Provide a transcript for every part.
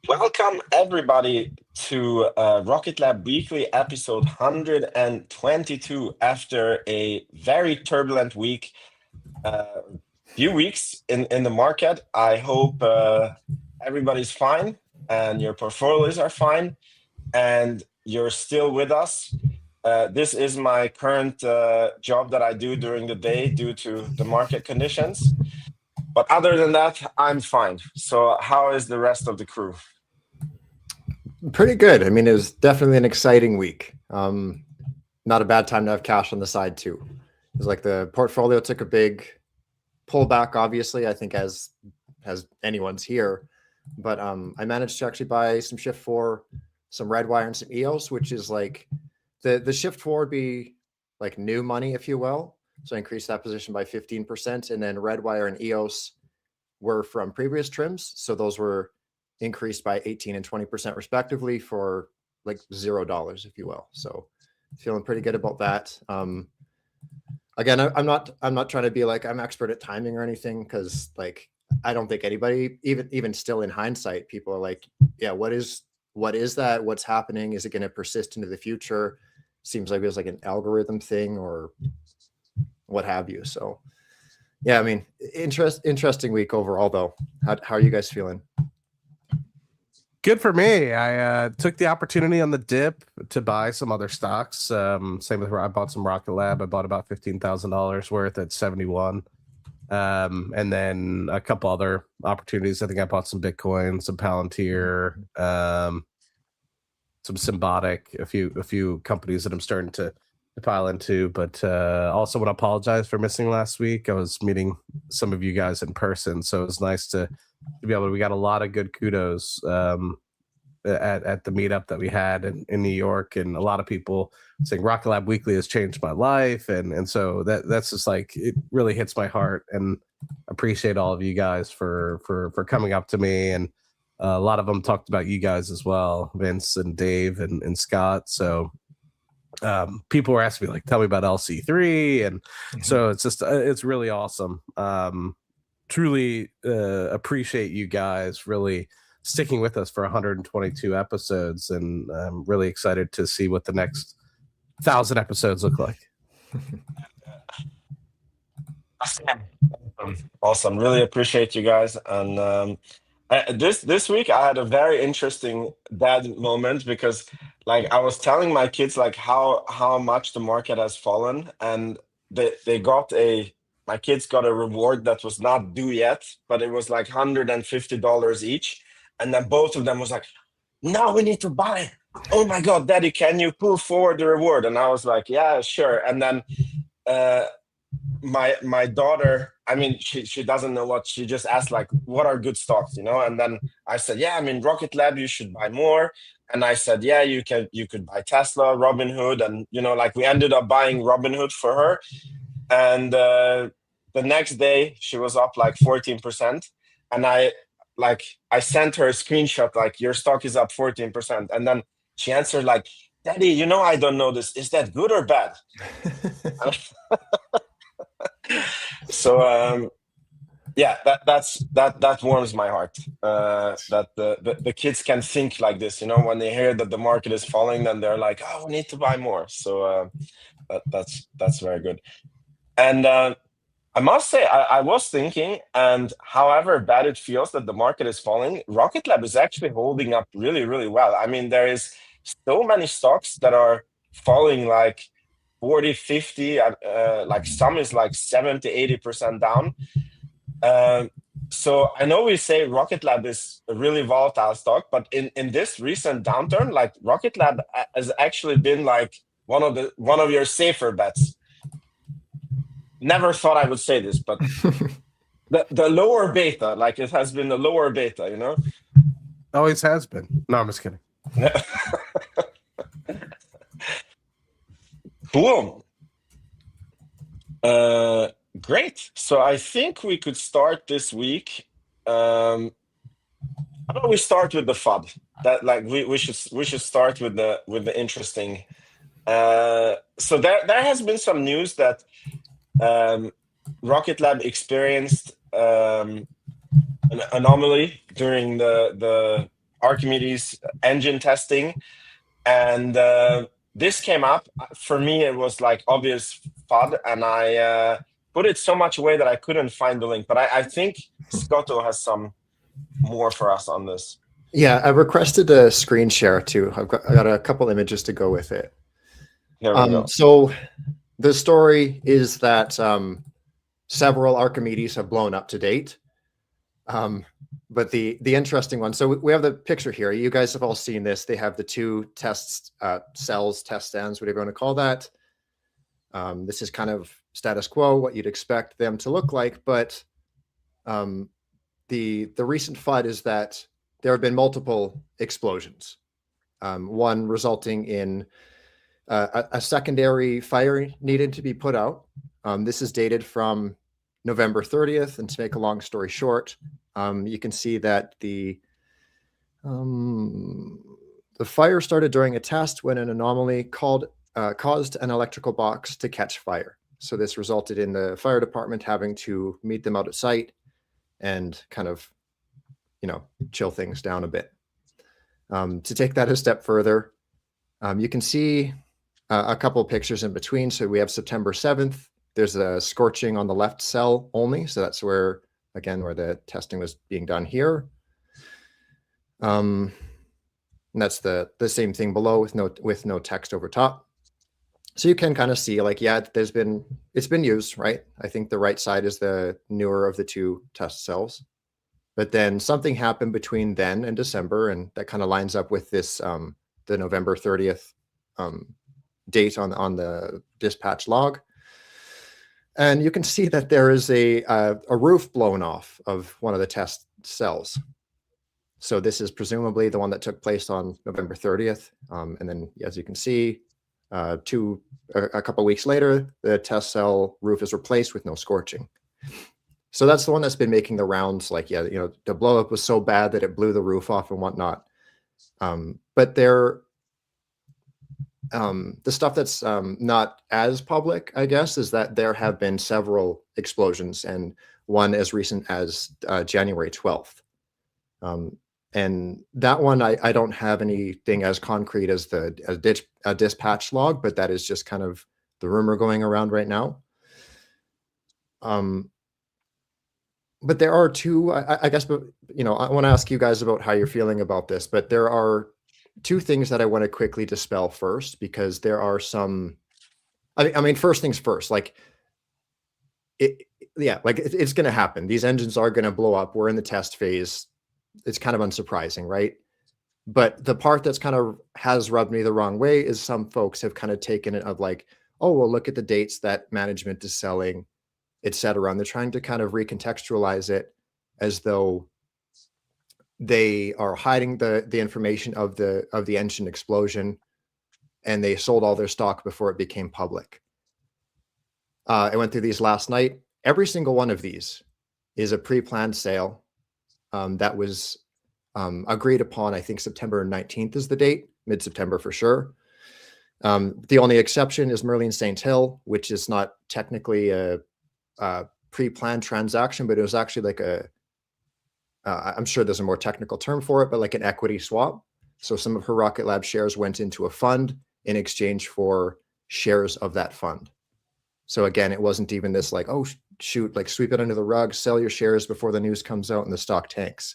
Welcome, everybody, to Rocket Lab Weekly, episode 122. After a very turbulent week, few weeks in the market, I hope everybody's fine and your portfolios are fine and you're still with us. This is my current job that I do during the day due to the market conditions. But other than that, I'm fine. So, how is the rest of the crew? Pretty good. I mean, it was definitely an exciting week. Not a bad time to have cash on the side too. It was like the portfolio took a big pullback, obviously, I think as anyone's here. But I managed to actually buy some Shift 4, some Redwire, and some EOS, which is like the Shift 4 would be like new money, if you will. So I increased that position by 15%. And then Redwire and EOS were from previous trims. So those were increased by 18 and 20% respectively for like $0, if you will. So feeling pretty good about that. Again, I'm not trying to be like I'm expert at timing or anything, because like I don't think anybody, even still in hindsight, people are like, yeah, what is that? What's happening? Is it going to persist into the future? Seems like it was like an algorithm thing or what have you. So yeah, I mean, interesting week overall though. How are you guys feeling? Good for me. I took the opportunity on the dip to buy some other stocks. Same with I bought some Rocket Lab. I bought about $15,000 worth at 71. And then a couple other opportunities. I think I bought some Bitcoin, some Palantir, some Symbiotic, a few companies that I'm starting to pile into. But also want to apologize for missing last week. I was meeting some of you guys in person, so it was nice to be able to. We got a lot of good kudos at the meetup that we had in New York, and a lot of people saying Rocket Lab Weekly has changed my life, and so that's just like, it really hits my heart, and appreciate all of you guys for coming up to me, and a lot of them talked about you guys as well, Vince and Dave and Scott. So people were asking me like, tell me about LC3, and so it's just it's really awesome. Truly appreciate you guys really sticking with us for 122 episodes, and I'm really excited to see what the next 1,000 episodes look like. Awesome. Really appreciate you guys. And this week I had a very interesting dad moment, because like I was telling my kids like how much the market has fallen, and they got my kids got a reward that was not due yet, but it was like $150 each. And then both of them was like, now we need to buy. Oh my God, Daddy, can you pull forward the reward? And I was like, yeah, sure. And then my daughter, I mean, she doesn't know what, she just asked like, what are good stocks, And then I said, yeah, I mean, Rocket Lab, you should buy more. And I said, yeah, you could buy Tesla, Robinhood, and like we ended up buying Robinhood for her. And the next day she was up like 14%, and I sent her a screenshot like, your stock is up 14%, and then she answered like, Daddy, I don't know this, is that good or bad? So yeah, that warms my heart, that the kids can think like this, when they hear that the market is falling, then they're like, oh, we need to buy more. So that's very good. And I must say, I was thinking, and however bad it feels that the market is falling, Rocket Lab is actually holding up really, really well. I mean, there is so many stocks that are falling like 40, 50, like some is like 70, 80% down. So I know we say Rocket Lab is a really volatile stock, but in this recent downturn, like Rocket Lab has actually been like one of your safer bets. Never thought I would say this, but the lower beta, like it has been the lower beta, Always has been. No, I'm just kidding. Cool. Great. So I think we could start this week. How about we start with the FUD? That like we should start with the interesting. So there has been some news that Rocket Lab experienced an anomaly during the Archimedes engine testing, and this came up. For me, it was like obvious FUD, and I put it so much away that I couldn't find the link. But I think Scotto has some more for us on this. Yeah, I requested a screen share too. I got a couple images to go with it. There we go. So the story is that several Archimedes have blown up to date. But the interesting one, so we have the picture here. You guys have all seen this. They have the two test cells, test stands, whatever you want to call that. This is kind of status quo, what you'd expect them to look like. But the recent FUD is that there have been multiple explosions, one resulting in a secondary fire needed to be put out. This is dated from November 30th, and to make a long story short, you can see that the fire started during a test when an anomaly caused an electrical box to catch fire. So this resulted in the fire department having to meet them out at site and kind of, chill things down a bit. To take that a step further, you can see a couple of pictures in between. So we have September 7th. There's a scorching on the left cell only. So that's where the testing was being done here. And that's the same thing below with no text over top. So you can kind of see it's been used, right? I think the right side is the newer of the two test cells. But then something happened between then and December, and that kind of lines up with this the November 30th date on the dispatch log. And you can see that there is a roof blown off of one of the test cells. So this is presumably the one that took place on November 30th. And then, as you can see, a couple of weeks later, the test cell roof is replaced with no scorching. So that's the one that's been making the rounds. The blow up was so bad that it blew the roof off and whatnot. But the stuff that's not as public, I guess, is that there have been several explosions, and one as recent as January 12th. And that one, I don't have anything as concrete as a dispatch log, but that is just kind of the rumor going around right now. But there are two, I guess, but I want to ask you guys about how you're feeling about this, but there are two things that I want to quickly dispel first, because there are some, I mean, first things first, it's going to happen. These engines are going to blow up. We're in the test phase. It's kind of unsurprising, right? But the part that's kind of has rubbed me the wrong way is some folks have kind of taken it of oh, well, look at the dates that management is selling, et cetera. And they're trying to kind of recontextualize it as though they are hiding the information of the engine explosion, and they sold all their stock before it became public. I went through these last night. Every single one of these is a pre-planned sale that was agreed upon. I think September 19th is the date, mid-September for sure. The only exception is Merlin St. Hill, which is not technically a pre-planned transaction, but it was actually I'm sure there's a more technical term for it, but like an equity swap. So some of her Rocket Lab shares went into a fund in exchange for shares of that fund. So again, it wasn't even this oh, shoot, sweep it under the rug, sell your shares before the news comes out and the stock tanks.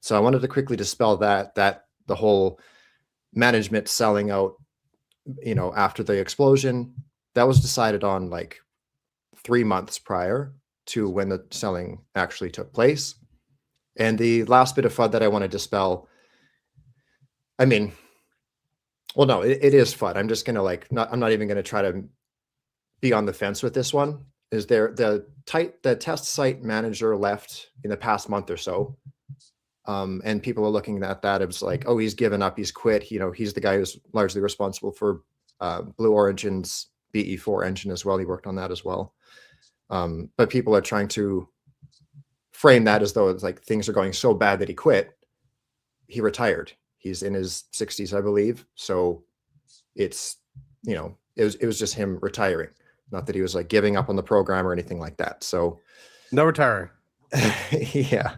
So I wanted to quickly dispel that the whole management selling out, after the explosion, that was decided on 3 months prior to when the selling actually took place. And the last bit of FUD that I want to dispel, I mean, well, no, it is FUD. I'm just going to I'm not even going to try to be on the fence with this one. Is there the test site manager left in the past month or so. And people are looking at that. It's oh, he's given up, he's quit. He's the guy who's largely responsible for Blue Origin's BE4 engine as well. He worked on that as well. But people are trying to frame that as though it's things are going so bad that he quit. He retired. He's in his 60s, I believe. So it's, it was just him retiring. Not that he was giving up on the program or anything like that. So no retiring. Yeah.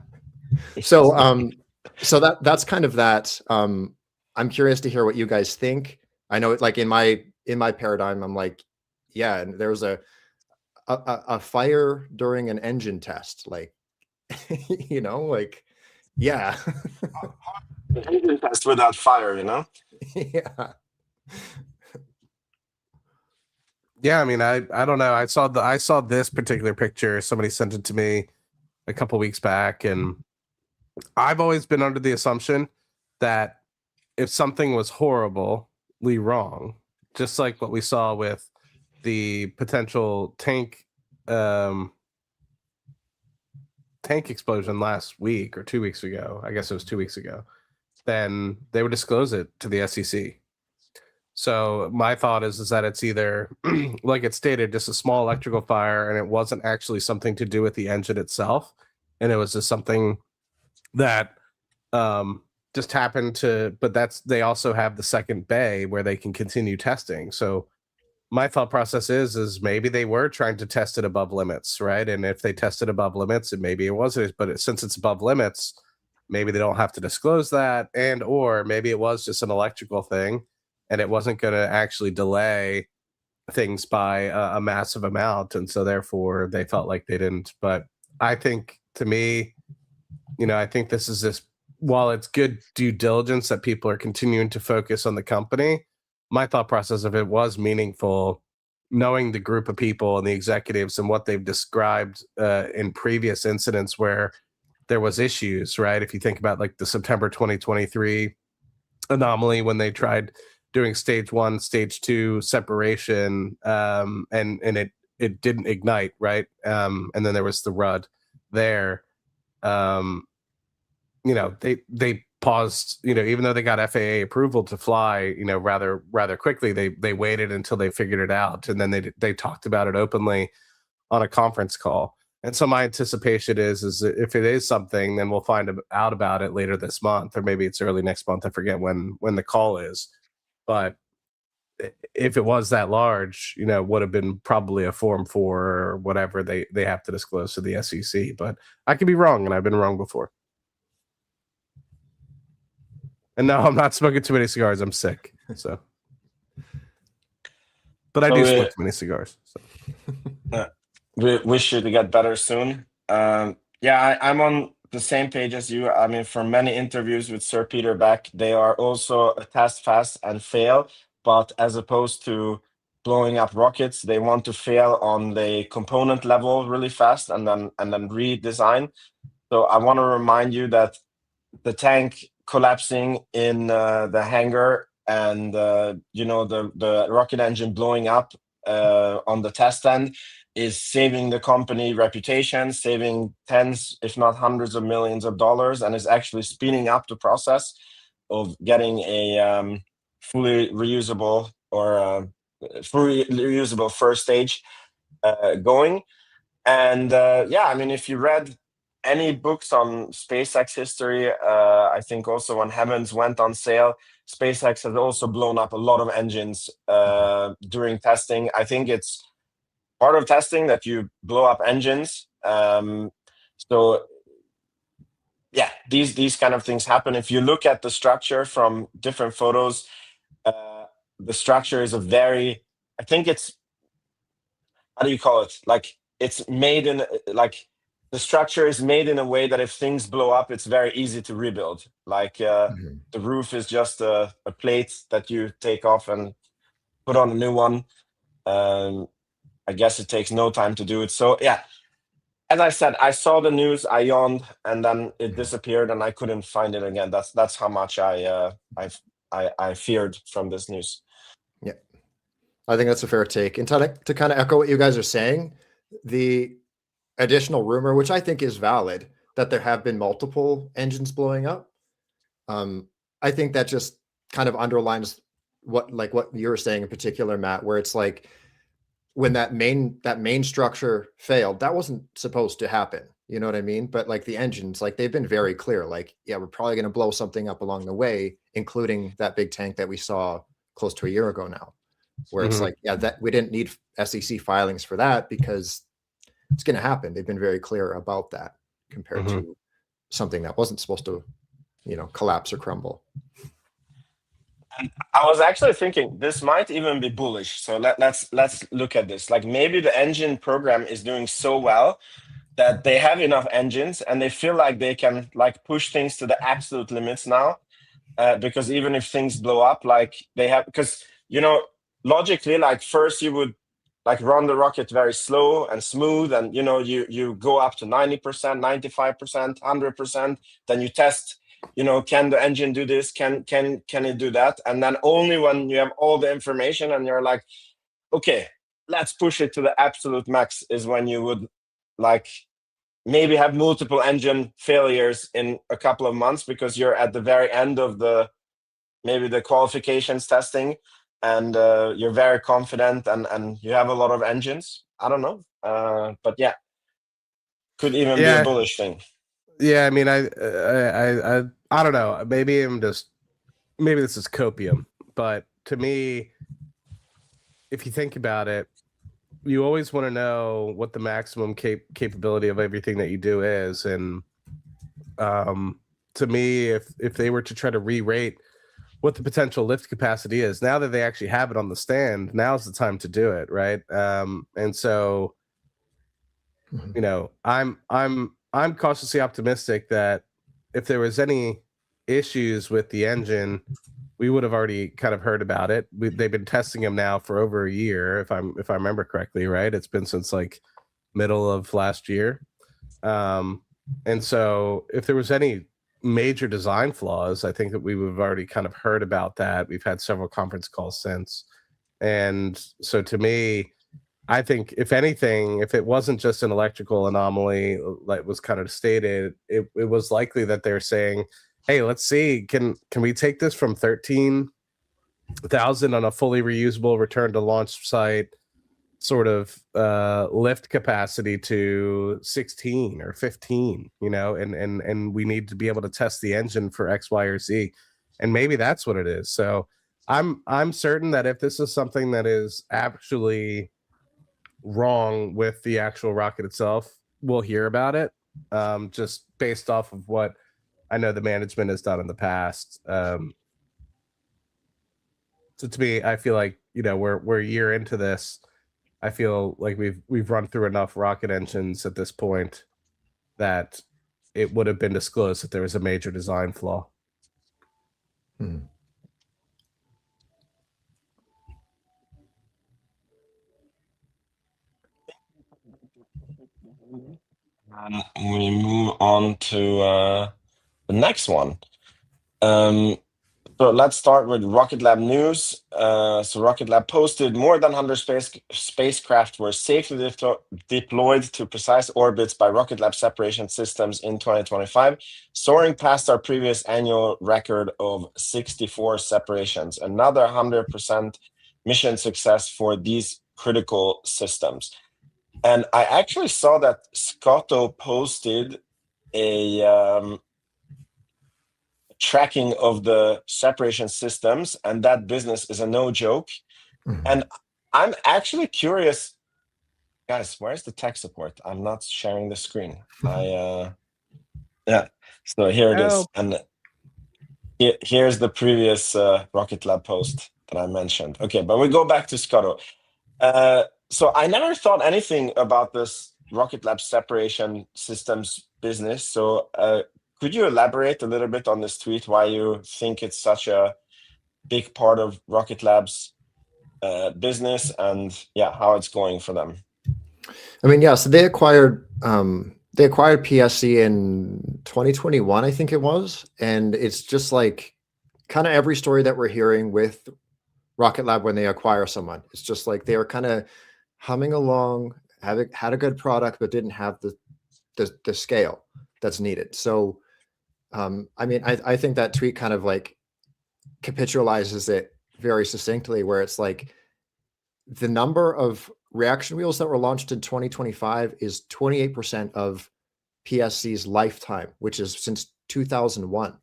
So So that's kind of that. I'm curious to hear what you guys think. I know it, like in my paradigm, I'm like, yeah, and there was a fire during an engine test, like like yeah. Test without fire, Yeah. Yeah, I mean, I don't know. I saw this particular picture. Somebody sent it to me a couple weeks back, and I've always been under the assumption that if something was horribly wrong, just like what we saw with the potential tank explosion last week or 2 weeks ago, I guess it was 2 weeks ago, then they would disclose it to the SEC. So my thought is that it's either, like it stated, just a small electrical fire, and it wasn't actually something to do with the engine itself, and it was just something that just happened to. But they also have the second bay where they can continue testing. So my thought process is maybe they were trying to test it above limits, right? And if they tested above limits, and maybe it wasn't, but since it's above limits, maybe they don't have to disclose that, and or maybe it was just an electrical thing, and it wasn't going to actually delay things by a massive amount, and so therefore they felt like they didn't. But I think, to me, I think this is this. While it's good due diligence that people are continuing to focus on the company, my thought process of it was meaningful, knowing the group of people and the executives and what they've described in previous incidents where there was issues, right? If you think about like the September 2023 anomaly, when they tried doing stage 1, stage 2 separation, and it didn't ignite, right? And then there was the RUD there. They paused, even though they got FAA approval to fly, rather quickly, they waited until they figured it out, and then they talked about it openly on a conference call. And so my anticipation is that if it is something, then we'll find out about it later this month, or maybe it's early next month. I forget when the call is. But if it was that large, would have been probably a Form 4 or whatever they have to disclose to the SEC. But I could be wrong, and I've been wrong before. And no, I'm not smoking too many cigars. I'm sick. So, but I do smoke too many cigars. So. We wish you to get better soon. I'm on the same page as you. I mean, for many interviews with Sir Peter Beck, they are also test fast and fail, but as opposed to blowing up rockets, they want to fail on the component level really fast and then redesign. So I want to remind you that the tank collapsing in the hangar and the rocket engine blowing up on the test end is saving the company reputation, saving tens, if not hundreds of millions of dollars, and is actually speeding up the process of getting a fully reusable first stage going. And I mean, if you read any books on SpaceX history, I think also when Heavens went on sale, SpaceX has also blown up a lot of engines during testing. I think it's part of testing that you blow up engines. So these kind of things happen. If you look at the structure from different photos, the structure is I think it's, how do you call it? Like, it's made in, like, the structure is made in a way that if things blow up, it's very easy to rebuild. Like, the roof is just a plate that you take off and put on a new one. I guess it takes no time to do it. So as I said, I saw the news, I yawned, and then it disappeared, and I couldn't find it again. That's how much I feared from this news. Yeah, I think that's a fair take. And to kind of echo what you guys are saying, the additional rumor, which I think is valid, that there have been multiple engines blowing up. I think that just kind of underlines what you were saying in particular, Matt, where it's like, when that main structure failed, that wasn't supposed to happen. You know what I mean? But like the engines, like they've been very clear, like, yeah, we're probably going to blow something up along the way, including that big tank that we saw close to a year ago now, where it's like, yeah, that we didn't need SEC filings for that because it's going to happen. They've been very clear about that compared to something that wasn't supposed to collapse or crumble. I was actually thinking this might even be bullish. So let's look at this. Like maybe the engine program is doing so well that they have enough engines and they feel like they can like push things to the absolute limits now. Because even if things blow up, like they have, because logically, like first you would like run the rocket very slow and smooth, and you go up to 90%, 95%, 100%, then you test. Can the engine do this? Can it do that? And then only when you have all the information and you're like, okay, let's push it to the absolute max, is when you would like maybe have multiple engine failures in a couple of months because you're at the very end of maybe the qualifications testing, and you're very confident and you have a lot of engines. I don't know, but yeah, could even be a bullish thing. Yeah, I mean, I don't know. Maybe maybe this is copium, but to me, if you think about it, you always want to know what the maximum capability of everything that you do is, and to me, if they were to try to re-rate what the potential lift capacity is, now that they actually have it on the stand, now's the time to do it, right? And so, I'm cautiously optimistic that if there was any issues with the engine, we would have already kind of heard about it. They've been testing them now for over a year, if I remember correctly, right? It's been since like middle of last year. And so if there was any major design flaws, I think that we would have already kind of heard about that. We've had several conference calls since. And so to me, I think if anything, if it wasn't just an electrical anomaly, like was kind of stated, it was likely that they're saying, hey, let's see, can we take this from 13,000 on a fully reusable return to launch site sort of lift capacity to 16 or 15, and we need to be able to test the engine for X, Y, or Z. And maybe that's what it is. So I'm certain that if this is something that is actually wrong with the actual rocket itself, we'll hear about it, just based off of what I know the management has done in the past. So to me, I feel like we're a year into this. I feel like we've run through enough rocket engines at this point that it would have been disclosed that there was a major design flaw. And we move on to the next one. So let's start with Rocket Lab news. So Rocket Lab posted more than 100 spacecraft were safely deployed to precise orbits by Rocket Lab separation systems in 2025, soaring past our previous annual record of 64 separations. Another 100% mission success for these critical systems. And I actually saw that Scotto posted a tracking of the separation systems, and that business is a no joke. And I'm actually curious, guys, where's the tech support? I'm not sharing the screen. So here it is. And here's the previous Rocket Lab post that I mentioned. Okay, but we go back to Scotto. So I never thought anything about this Rocket Lab separation systems business. So could you elaborate a little bit on this tweet, why you think it's such a big part of Rocket Lab's business, and how it's going for them? I mean, so they acquired PSC in 2021, I think it was, and it's just like kind of every story that we're hearing with Rocket Lab when they acquire someone. It's just like they were kind of humming along, had a good product, but didn't have the scale that's needed. So, I mean, I think that tweet kind of like capitalizes it very succinctly, where it's like the number of reaction wheels that were launched in 2025 is 28% of PSC's lifetime, which is since 2001.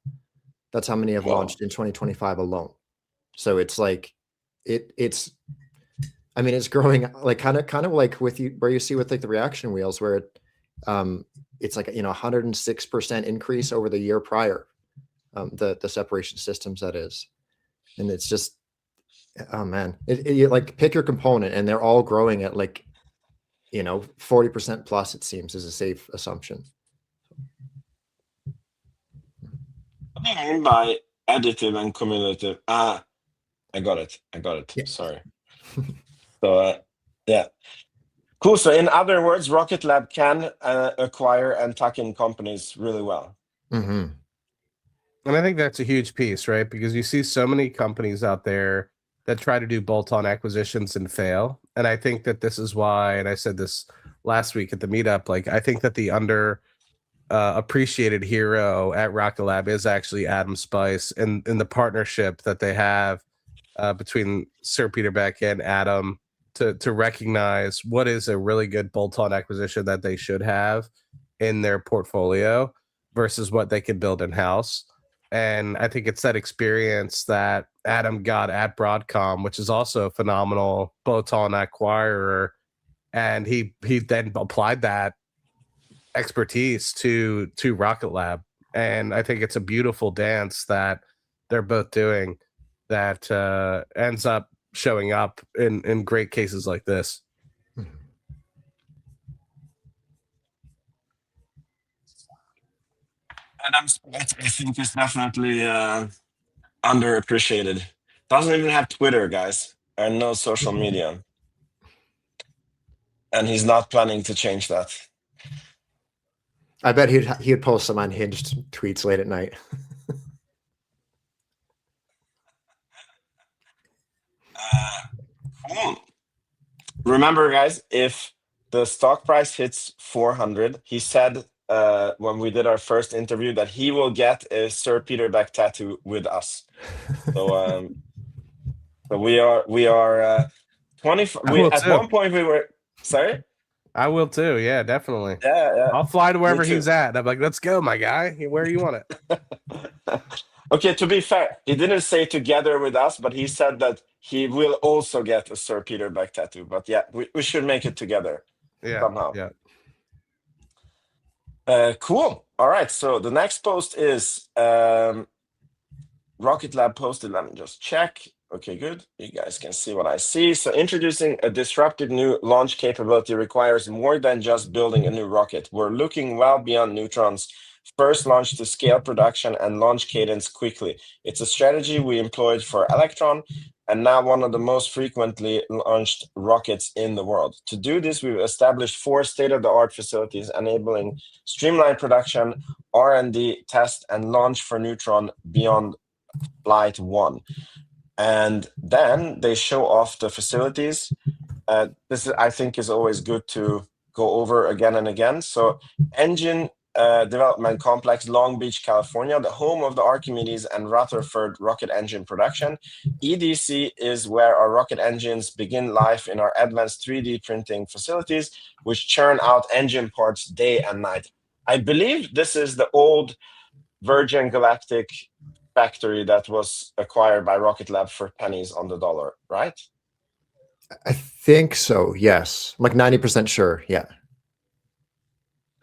That's how many have launched in 2025 alone. So it's like it's I mean, it's growing like kind of like with you, where you see with like the reaction wheels, where it's like 106% increase over the year prior. the separation systems, that is. And it's just, oh man, you like pick your component and they're all growing at like, 40% plus, it seems, is a safe assumption. What do you mean by additive and cumulative? I got it. Yeah. Sorry. So, yeah. Cool. So in other words, Rocket Lab can acquire and tuck in companies really well. Mm-hmm. And I think that's a huge piece, right? Because you see so many companies out there that try to do bolt-on acquisitions and fail. And I think that this is why, and I said this last week at the meetup, like I think that the appreciated hero at Rocket Lab is actually Adam Spice, and in the partnership that they have between Sir Peter Beck and Adam to recognize what is a really good bolt-on acquisition that they should have in their portfolio versus what they can build in-house. And I think it's that experience that Adam got at Broadcom, which is also a phenomenal bolt-on acquirer, and he then applied that expertise to Rocket Lab. And I think it's a beautiful dance that they're both doing that ends up showing up in great cases like this. Adam Spice, I think, is definitely underappreciated. Doesn't even have Twitter, guys, and no social media. And he's not planning to change that. I bet he'd post some unhinged tweets late at night. Cool. Remember, guys, if the stock price hits 400, he said when we did our first interview that he will get a Sir Peter Beck tattoo with us. So, so we are 20. At one point we were. Sorry. I will too. Yeah, definitely. Yeah. I'll fly to wherever he's at. I'm like, let's go, my guy. Where do you want it? Okay, to be fair, he didn't say together with us, but he said that he will also get a Sir Peter Beck tattoo. But yeah, we should make it together somehow. Yeah. Cool. All right. So the next post is Rocket Lab posted. Let me just check. Okay, good. You guys can see what I see. So introducing a disruptive new launch capability requires more than just building a new rocket. We're looking well beyond Neutron's first launch to scale production and launch cadence quickly. It's a strategy we employed for Electron and now one of the most frequently launched rockets in the world. To do this, we've established 4 state-of-the-art facilities enabling streamlined production, R&D, test, and launch for Neutron beyond Flight 1. And then they show off the facilities. This is, I think, is always good to go over again and again. So Engine Development Complex, Long Beach, California, the home of the Archimedes and Rutherford rocket engine production. EDC is where our rocket engines begin life in our advanced 3D printing facilities, which churn out engine parts day and night. I believe this is the old Virgin Galactic factory that was acquired by Rocket Lab for pennies on the dollar, right? I think so, yes. I'm like 90% sure, yeah.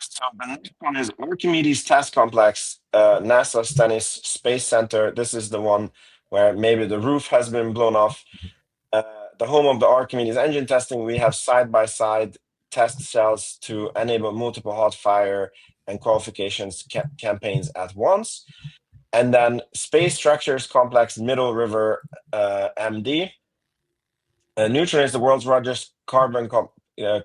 So the next one is Archimedes Test Complex, NASA Stennis Space Center. This is the one where maybe the roof has been blown off. The home of the Archimedes engine testing. We have side-by-side test cells to enable multiple hot fire and qualifications campaigns at once. And then Space Structures Complex, Middle River, MD. Neutron is the world's largest carbon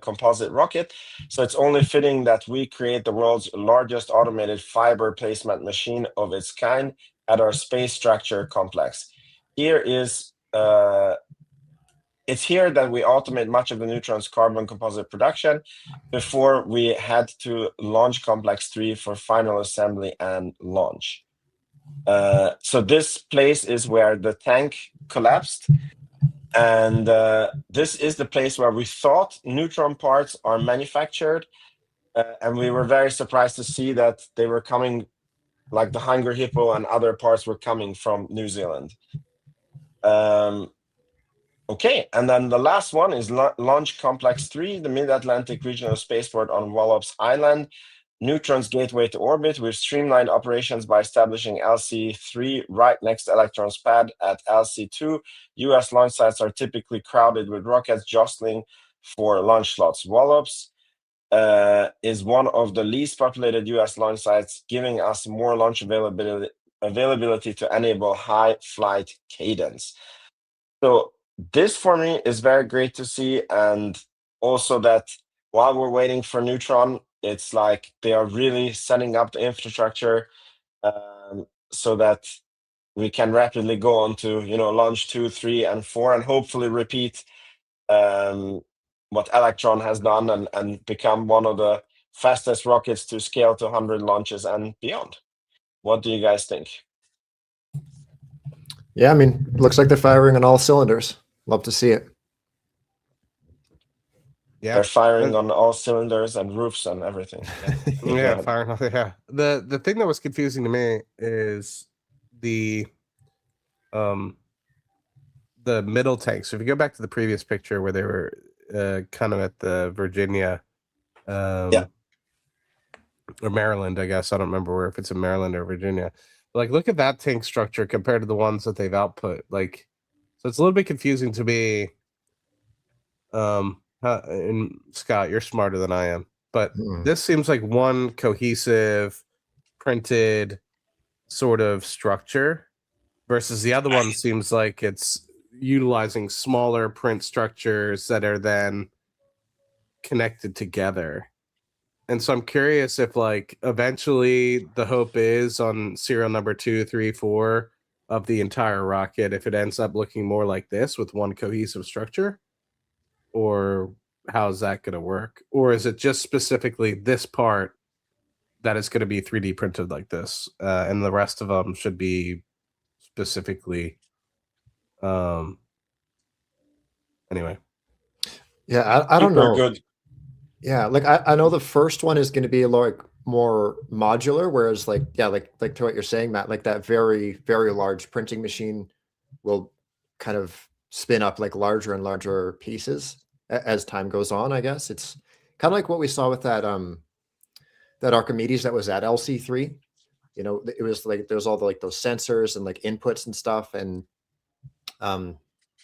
composite rocket. So it's only fitting that we create the world's largest automated fiber placement machine of its kind at our Space Structure Complex. It's here that we automate much of the Neutron's carbon composite production before we head to Launch Complex 3 for final assembly and launch. So this place is where the tank collapsed, and this is the place where we thought Neutron parts are manufactured, and we were very surprised to see that they were coming, like the Hungry Hippo and other parts were coming from New Zealand. Okay, and then the last one is Launch Complex 3, the Mid-Atlantic Regional Spaceport on Wallops Island. Neutron's gateway to orbit. We've streamlined operations by establishing LC3 right next to Electron's pad at LC2. US launch sites are typically crowded with rockets jostling for launch slots. Wallops is one of the least populated US launch sites, giving us more launch availability to enable high flight cadence. So this for me is very great to see, and also that while we're waiting for Neutron, it's like they are really setting up the infrastructure so that we can rapidly go on to launch 2, 3, and 4, and hopefully repeat what Electron has done and become one of the fastest rockets to scale to 100 launches and beyond. What do you guys think? Yeah, I mean, looks like they're firing on all cylinders. Love to see it. Yeah, they're firing on all cylinders and roofs and everything. Yeah, firing. Yeah. The thing that was confusing to me is the middle tank. So if you go back to the previous picture where they were kind of at the Virginia, Yeah. or Maryland, I guess. I don't remember if it's in Maryland or Virginia. But like, look at that tank structure compared to the ones that they've output. Like, so it's a little bit confusing to me. And Scott, you're smarter than I am, but this seems like one cohesive, printed sort of structure, versus the other one seems like it's utilizing smaller print structures that are then connected together. And so I'm curious if, like, eventually the hope is on serial number 2, 3, 4 of the entire rocket, if it ends up looking more like this with one cohesive structure, or how's that going to work? Or is it just specifically this part that is going to be 3D printed like this, and the rest of them should be specifically anyway. Yeah, I don't know. Good. Yeah, like I know the first one is going to be like more modular, whereas like to what you're saying, Matt, like that very, very large printing machine will kind of spin up like larger and larger pieces as time goes on. I guess it's kind of like what we saw with that that Archimedes that was at LC3. You know, it was like there's all the like those sensors and like inputs and stuff, and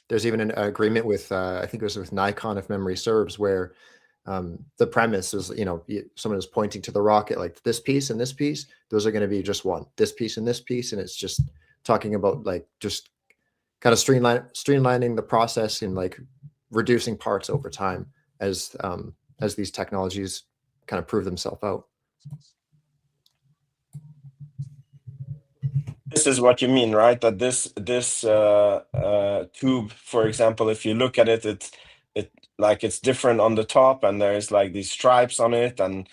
there's even an agreement with I think it was with Nikon, if memory serves, where the premise is, someone is pointing to the rocket, like this piece and this piece, those are going to be just one, this piece and this piece. And it's just talking about like just kind of streamlining the process and like reducing parts over time as these technologies kind of prove themselves out. This is what you mean, right? That this tube, for example, if you look at it, it's different on the top, and there's like these stripes on it and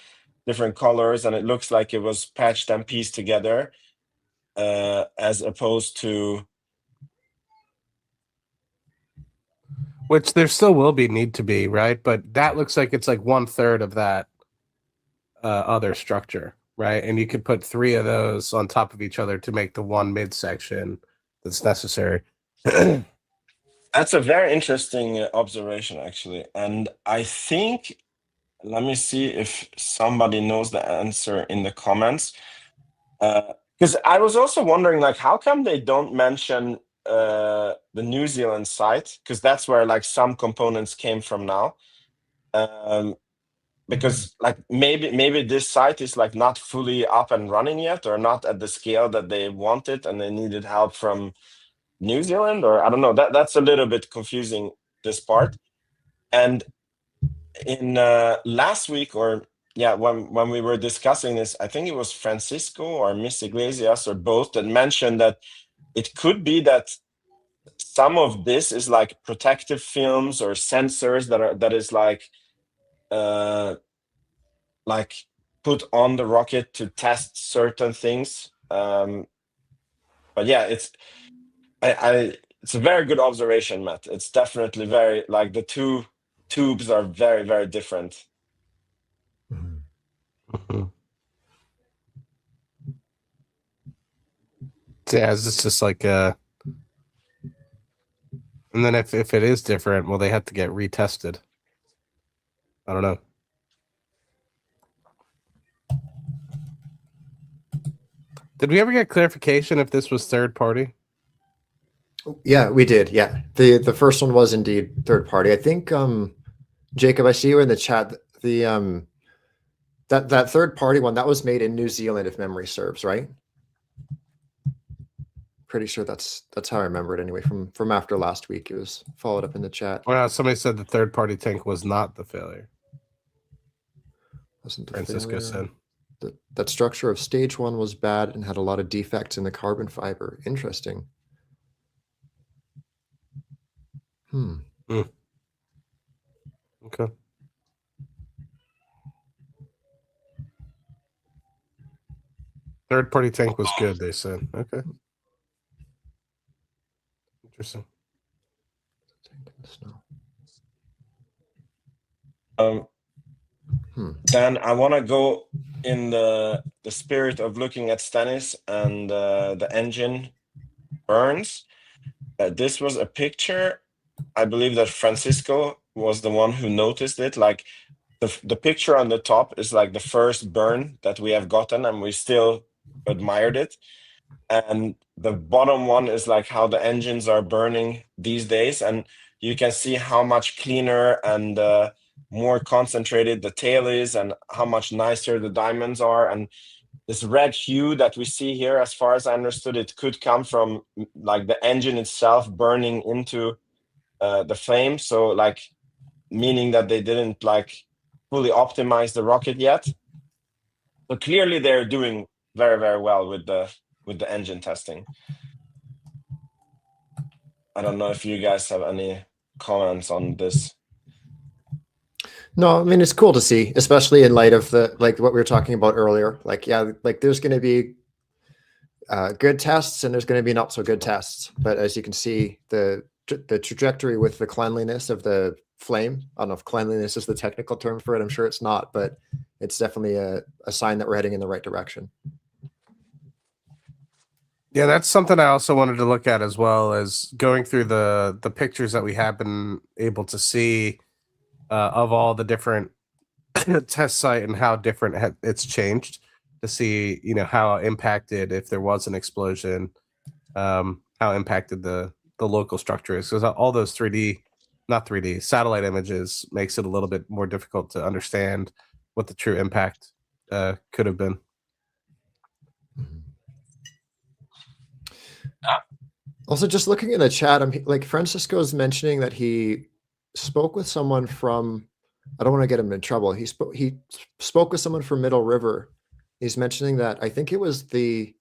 different colors, and it looks like it was patched and pieced together, as opposed to, which there still will need to be, right? But that looks like it's like 1/3 of that other structure, right? And you could put 3 of those on top of each other to make the one midsection that's necessary. That's a very interesting observation, actually. And I think, let me see if somebody knows the answer in the comments. Because I was also wondering, like, how come they don't mention the New Zealand site? Because that's where like some components came from now. Because like maybe this site is like not fully up and running yet, or not at the scale that they wanted, and they needed help from New Zealand, or I don't know. That's a little bit confusing, this part. And in last week, or yeah, when we were discussing this, I think it was Francisco or Miss Iglesias or both that mentioned that it could be that some of this is like protective films or sensors that is like put on the rocket to test certain things. But yeah, it's a very good observation, Matt. It's definitely very, like, the two tubes are very, very different. Mm-hmm. Yeah, it's just like and then if it is different, well, they have to get retested. I don't know. Did we ever get clarification if this was third party? Yeah, we did. Yeah, the first one was indeed third party. I think Jacob, I see you in the chat. The that third party one that was made in New Zealand, if memory serves, right? Pretty sure that's how I remember it anyway. From after last week, it was followed up in the chat. Well, somebody said the third party tank was not the failure. Wasn't the Francisco failure. said That structure of stage one was bad and had a lot of defects in the carbon fiber. Interesting. Okay. Third party tank was good, they said. Okay. Interesting. Dan, I want to go in the spirit of looking at Stannis and the engine burns. This was a picture. I believe that Francisco was the one who noticed it. Like the picture on the top is like the first burn that we have gotten, and we still admired it. And the bottom one is like how the engines are burning these days, and you can see how much cleaner and more concentrated the tail is, and how much nicer the diamonds are. And this red hue that we see here, as far as I understood, it could come from like the engine itself burning into the flame. So like meaning that they didn't like fully optimize the rocket yet. So clearly they're doing very, very well with the engine testing. I don't know if you guys have any comments on this. No, I mean, it's cool to see, especially in light of the like what we were talking about earlier. Like, yeah, like there's going to be good tests and there's going to be not so good tests. But as you can see, the trajectory with the cleanliness of the flame. I don't know if cleanliness is the technical term for it. I'm sure it's not, but it's definitely a sign that we're heading in the right direction. Yeah, that's something I also wanted to look at, as well as going through the pictures that we have been able to see of all the different test site and how different it's changed, to see, you know, how impacted, if there was an explosion, how impacted the local structure is, because all those not 3D satellite images makes it a little bit more difficult to understand what the true impact could have been. Also, just looking in the chat, I'm like, Francisco is mentioning that he spoke with someone from, I don't want to get him in trouble. He spoke with someone from Middle River. He's mentioning that I think it was the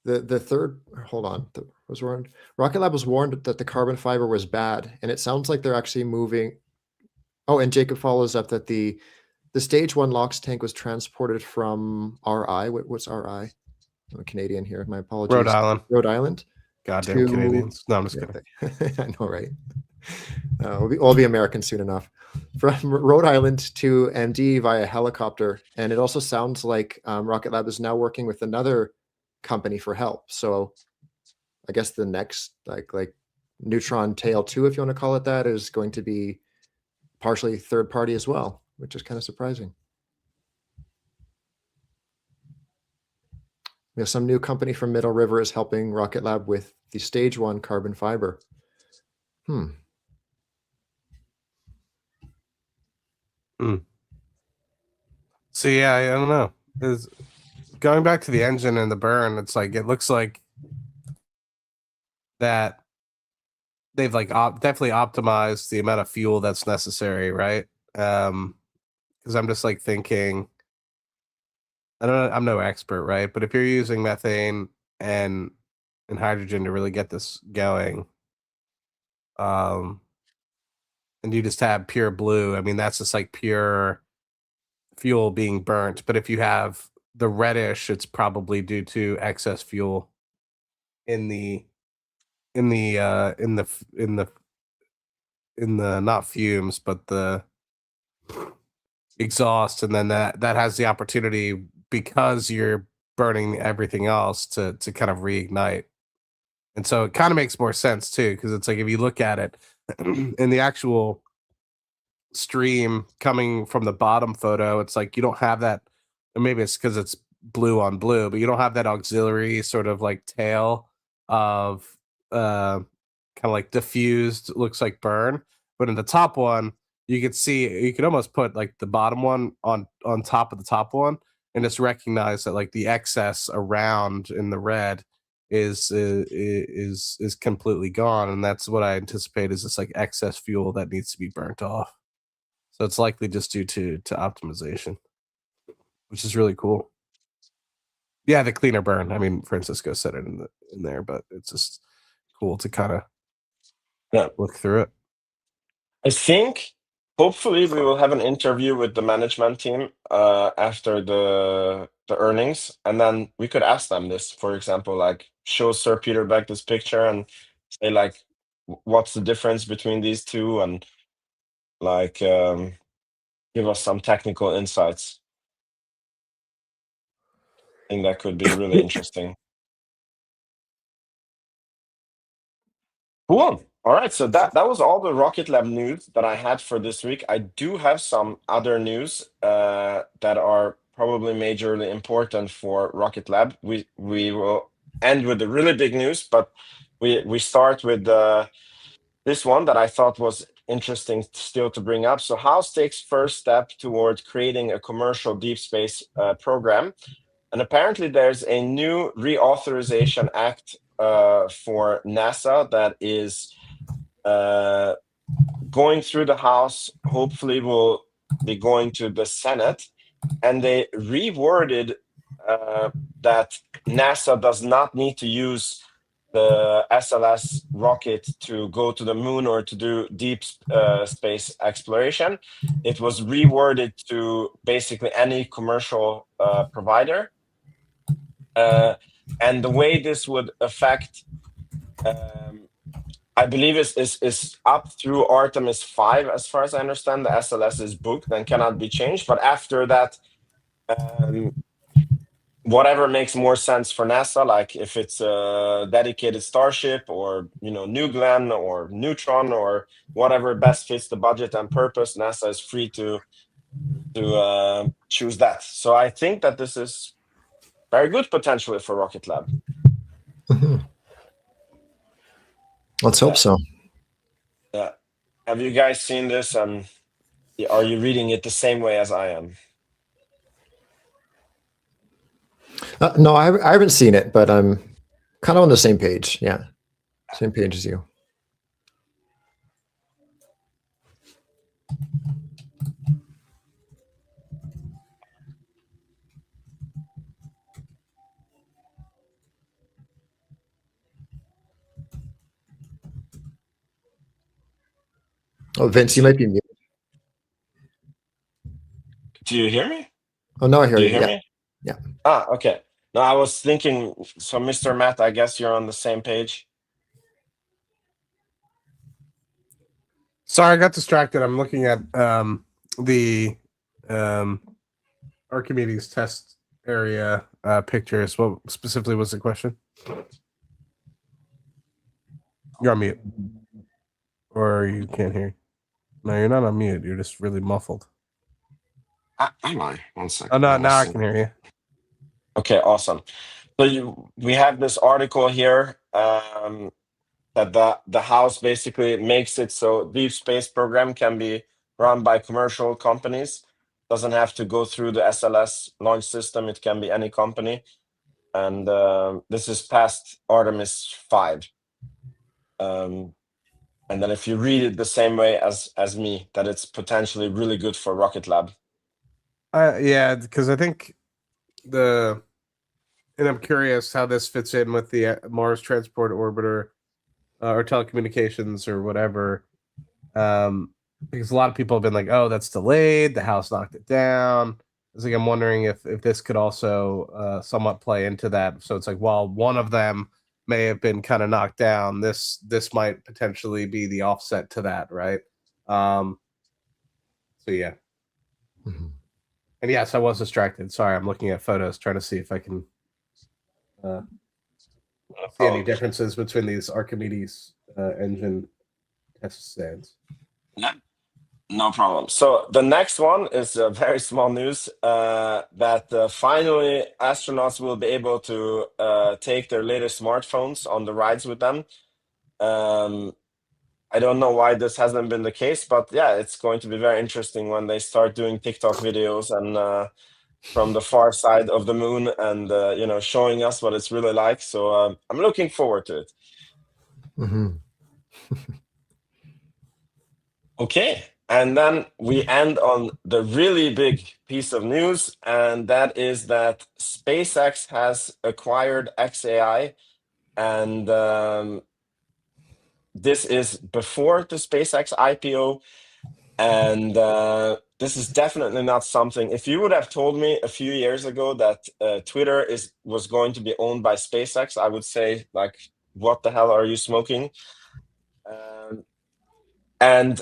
third, hold on, was warned. Rocket Lab was warned that the carbon fiber was bad, and it sounds like they're actually moving. Oh, and Jacob follows up that the stage one LOX tank was transported from RI. What's RI? I'm a Canadian here. My apologies. Rhode Island. Rhode Island. Goddamn Canadians. No, I'm just kidding. I know, right? We'll be Americans soon enough. From Rhode Island to MD via helicopter. And it also sounds like Rocket Lab is now working with another company for help. So I guess the next like Neutron Tail 2, if you want to call it that, is going to be partially third party as well, which is kind of surprising. You know, some new company from Middle River is helping Rocket Lab with the stage one carbon fiber. So yeah, I don't know. Going back to the engine and the burn, it's like, it looks like that they've like definitely optimized the amount of fuel that's necessary, right? Because I'm just like thinking, I don't know, I'm no expert, right? But if you're using methane and hydrogen to really get this going, and you just have pure blue, I mean, that's just like pure fuel being burnt. But if you have the reddish, it's probably due to excess fuel in the not fumes, but the exhaust, and then that has the opportunity, because you're burning everything else, to kind of reignite. And so it kind of makes more sense too, because it's like, if you look at it in the actual stream coming from the bottom photo, it's like you don't have that. Or maybe it's because it's blue on blue, but you don't have that auxiliary sort of like tail of kind of like diffused, looks like burn. But in the top one, you could almost put like the bottom one on top of the top one, and just recognize that like the excess around in the red is completely gone, and that's what I anticipate is this like excess fuel that needs to be burnt off. So it's likely just due to optimization, which is really cool. Yeah, the cleaner burn. I mean, Francisco said it in there, but it's just cool to kind of look through it. I think hopefully we will have an interview with the management team after the earnings, and then we could ask them this, for example, like show Sir Peter Beck this picture and say like, what's the difference between these two, and like give us some technical insights. I think that could be really interesting. Cool. All right, so that was all the Rocket Lab news that I had for this week. I do have some other news that are probably majorly important for Rocket Lab. We will end with the really big news, but we start with this one that I thought was interesting still to bring up. So House takes first step toward creating a commercial deep space program. And apparently there's a new reauthorization act for NASA that is going through the House, hopefully will be going to the Senate. And they reworded that NASA does not need to use the SLS rocket to go to the moon or to do deep space exploration. It was reworded to basically any commercial provider. And the way this would affect, I believe, is up through Artemis 5, as far as I understand. The SLS is booked and cannot be changed. But after that, whatever makes more sense for NASA, like if it's a dedicated Starship or New Glenn or Neutron or whatever best fits the budget and purpose, NASA is free to choose that. So I think that this is very good potentially for Rocket Lab. Let's hope so. Yeah. Have you guys seen this, and are you reading it the same way as I am? No, I haven't seen it, but I'm kind of on the same page. Yeah, same page as you. Oh, Vince, you might be muted. Do you hear me? Oh, no, I hear Do you. you hear Yeah. me? Yeah. Ah, okay. No, I was thinking, so Mr. Matt, I guess you're on the same page. Sorry, I got distracted. I'm looking at the Archimedes test area pictures. What specifically was the question? You're on mute. Or you can't hear. No, you're not on mute. You're just really muffled. Am I? 1 second. Oh, no, now I can hear you. Okay, awesome. So we have this article here that the House basically makes it so deep space program can be run by commercial companies. Doesn't have to go through the SLS launch system. It can be any company. And this is past Artemis 5. And then if you read it the same way as me, that it's potentially really good for Rocket Lab. Yeah, because I think and I'm curious how this fits in with the Mars Transport Orbiter or telecommunications or whatever. Because a lot of people have been like, "Oh, that's delayed. The House knocked it down." It's like I'm wondering if this could also somewhat play into that. So it's like, while one of them may have been kind of knocked down, this might potentially be the offset to that, right? So yeah. Mm-hmm. And yes, I was distracted. Sorry, I'm looking at photos, trying to see if I can see any differences between these Archimedes engine test stands. Yeah. No problem. So the next one is very small news that finally astronauts will be able to take their latest smartphones on the rides with them. I don't know why this hasn't been the case, but yeah, it's going to be very interesting when they start doing TikTok videos and from the far side of the moon and showing us what it's really like. So I'm looking forward to it. Mm-hmm. Okay, and then we end on the really big piece of news, and that is that SpaceX has acquired XAI, and this is before the SpaceX IPO, and this is definitely not something. If you would have told me a few years ago that Twitter was going to be owned by SpaceX, I would say, like, what the hell are you smoking? And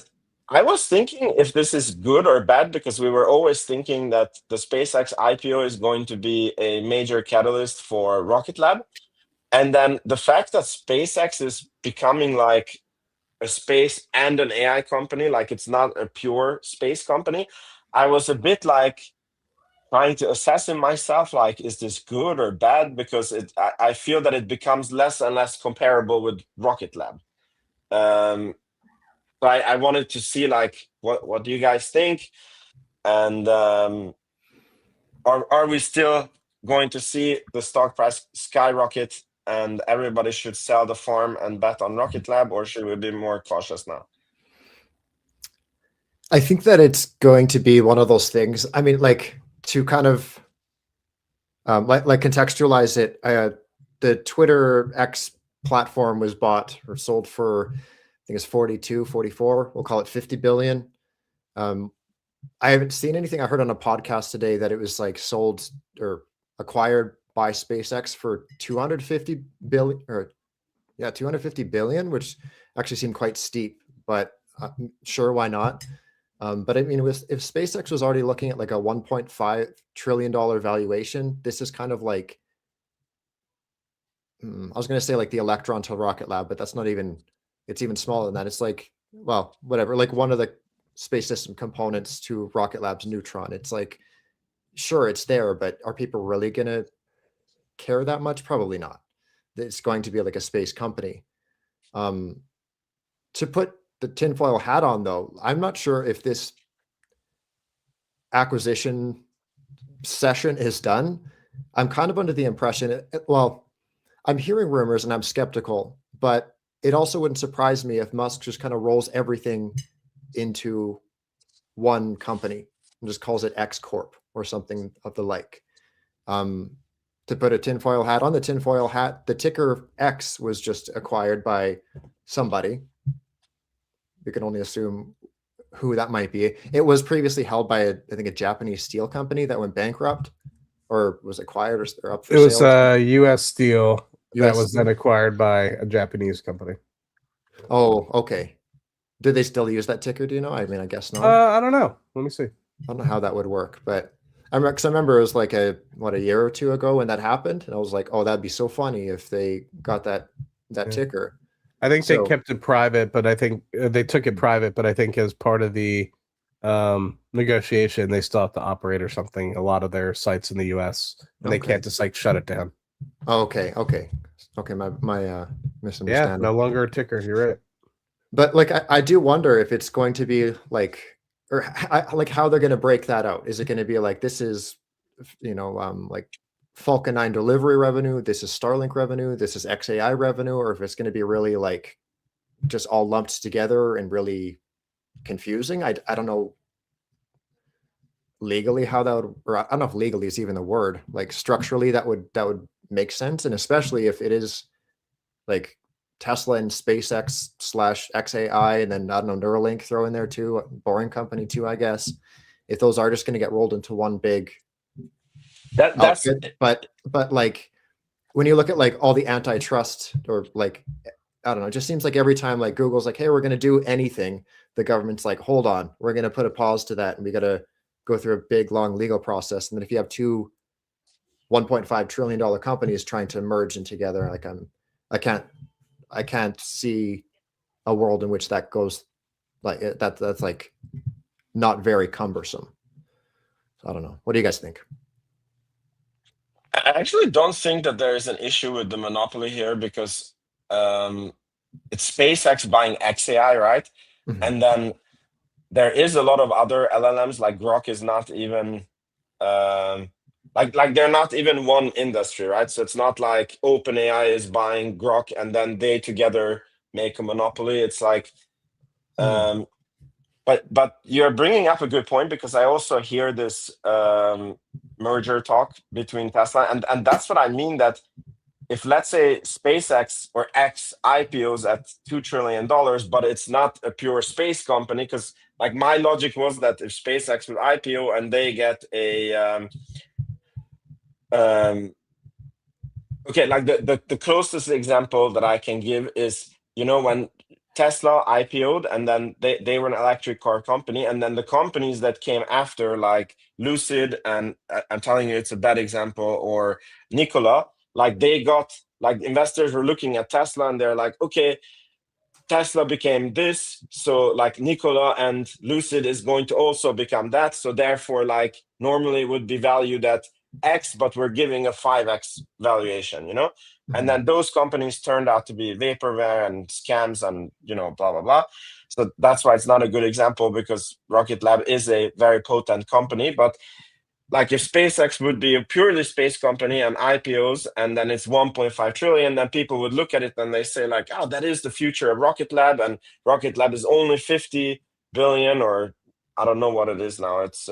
I was thinking if this is good or bad, because we were always thinking that the SpaceX IPO is going to be a major catalyst for Rocket Lab. And then the fact that SpaceX is becoming like a space and an AI company, like it's not a pure space company, I was a bit like trying to assess in myself, like, is this good or bad? Because I feel that it becomes less and less comparable with Rocket Lab. So I wanted to see like what do you guys think, and are we still going to see the stock price skyrocket and everybody should sell the farm and bet on Rocket Lab, or should we be more cautious now? I think that it's going to be one of those things. I mean, like to kind of like contextualize it. The Twitter X platform was bought or sold for, I think it's 42, 44. We'll call it 50 billion. I haven't seen anything. I heard on a podcast today that it was like sold or acquired by SpaceX for 250 billion, or 250 billion, which actually seemed quite steep, but sure, why not? But I mean, if SpaceX was already looking at like a $1.5 trillion valuation, this is kind of like, I was going to say like the Electron to Rocket Lab, but that's not even, it's even smaller than that. It's like, well, whatever, like one of the space system components to Rocket Lab's Neutron. It's like, sure, it's there, but are people really going to care that much? Probably not. It's going to be like a space company. To put the tinfoil hat on, though, I'm not sure if this acquisition session is done. I'm kind of under the impression, well, I'm hearing rumors and I'm skeptical, but it also wouldn't surprise me if Musk just kind of rolls everything into one company and just calls it X Corp or something of the like. To put a tinfoil hat on, the tinfoil hat, the ticker X was just acquired by somebody. We can only assume who that might be. It was previously held by I think a Japanese steel company that went bankrupt, or was acquired or up for It was sale. U.S. Steel that US was then acquired by a Japanese company. Oh, okay. Do they still use that ticker? Do you know? I mean, I guess not. I don't know. Let me see. I don't know how that would work, but I remember it was like a year or two ago when that happened, and I was like, oh, that'd be so funny if they got that ticker. I think they kept it private, but I think they took it private, but I think as part of the negotiation, they still have to operate or something. A lot of their sites in the U.S. and they can't just like shut it down. Oh, okay. My misunderstanding. Yeah, no longer a ticker. You're right. But like, I do wonder if it's going to be like, or like how they're going to break that out. Is it going to be like, this is, like Falcon 9 delivery revenue, this is Starlink revenue, this is XAI revenue, or if it's going to be really like just all lumped together and really confusing. I don't know legally how that would, or I don't know if legally is even the word. Like structurally, that would make sense, and especially if it is like Tesla and SpaceX / XAI, and then I don't know, Neuralink throw in there too, Boring Company too, I guess. If those are just going to get rolled into one big outfit, but like when you look at like all the antitrust or like, I don't know, it just seems like every time like Google's like, hey, we're going to do anything, the government's like, hold on, we're going to put a pause to that, and we got to go through a big long legal process. And then if you have two $1.5 trillion companies trying to merge in together, like I can't see a world in which that goes like that. That's like not very cumbersome. I don't know. What do you guys think? I actually don't think that there is an issue with the monopoly here because it's SpaceX buying XAI, right? Mhm. And then there is a lot of other LLMs, like Grok is not even like they're not even one industry, right? So it's not like OpenAI is buying Grok and then they together make a monopoly. It's like but you're bringing up a good point because I also hear this merger talk between Tesla, and that's what I mean. That if let's say SpaceX or X IPOs at $2 trillion, but it's not a pure space company, because like my logic was that if SpaceX would IPO and they get a okay, like the closest example that I can give is, you know, when Tesla IPO'd and then they were an electric car company, and then the companies that came after, like Lucid, and I'm telling you it's a bad example, or Nikola, like they got, like investors were looking at Tesla and they're like, okay, Tesla became this, so like Nikola and Lucid is going to also become that. So therefore, like normally it would be valued at X, but we're giving a 5X valuation, you know? And then those companies turned out to be vaporware and scams and, you know, blah, blah, blah. So that's why it's not a good example, because Rocket Lab is a very potent company. But like if SpaceX would be a purely space company and IPOs, and then it's 1.5 trillion, then people would look at it and they say like, oh, that is the future of Rocket Lab, and Rocket Lab is only 50 billion, or I don't know what it is now. It's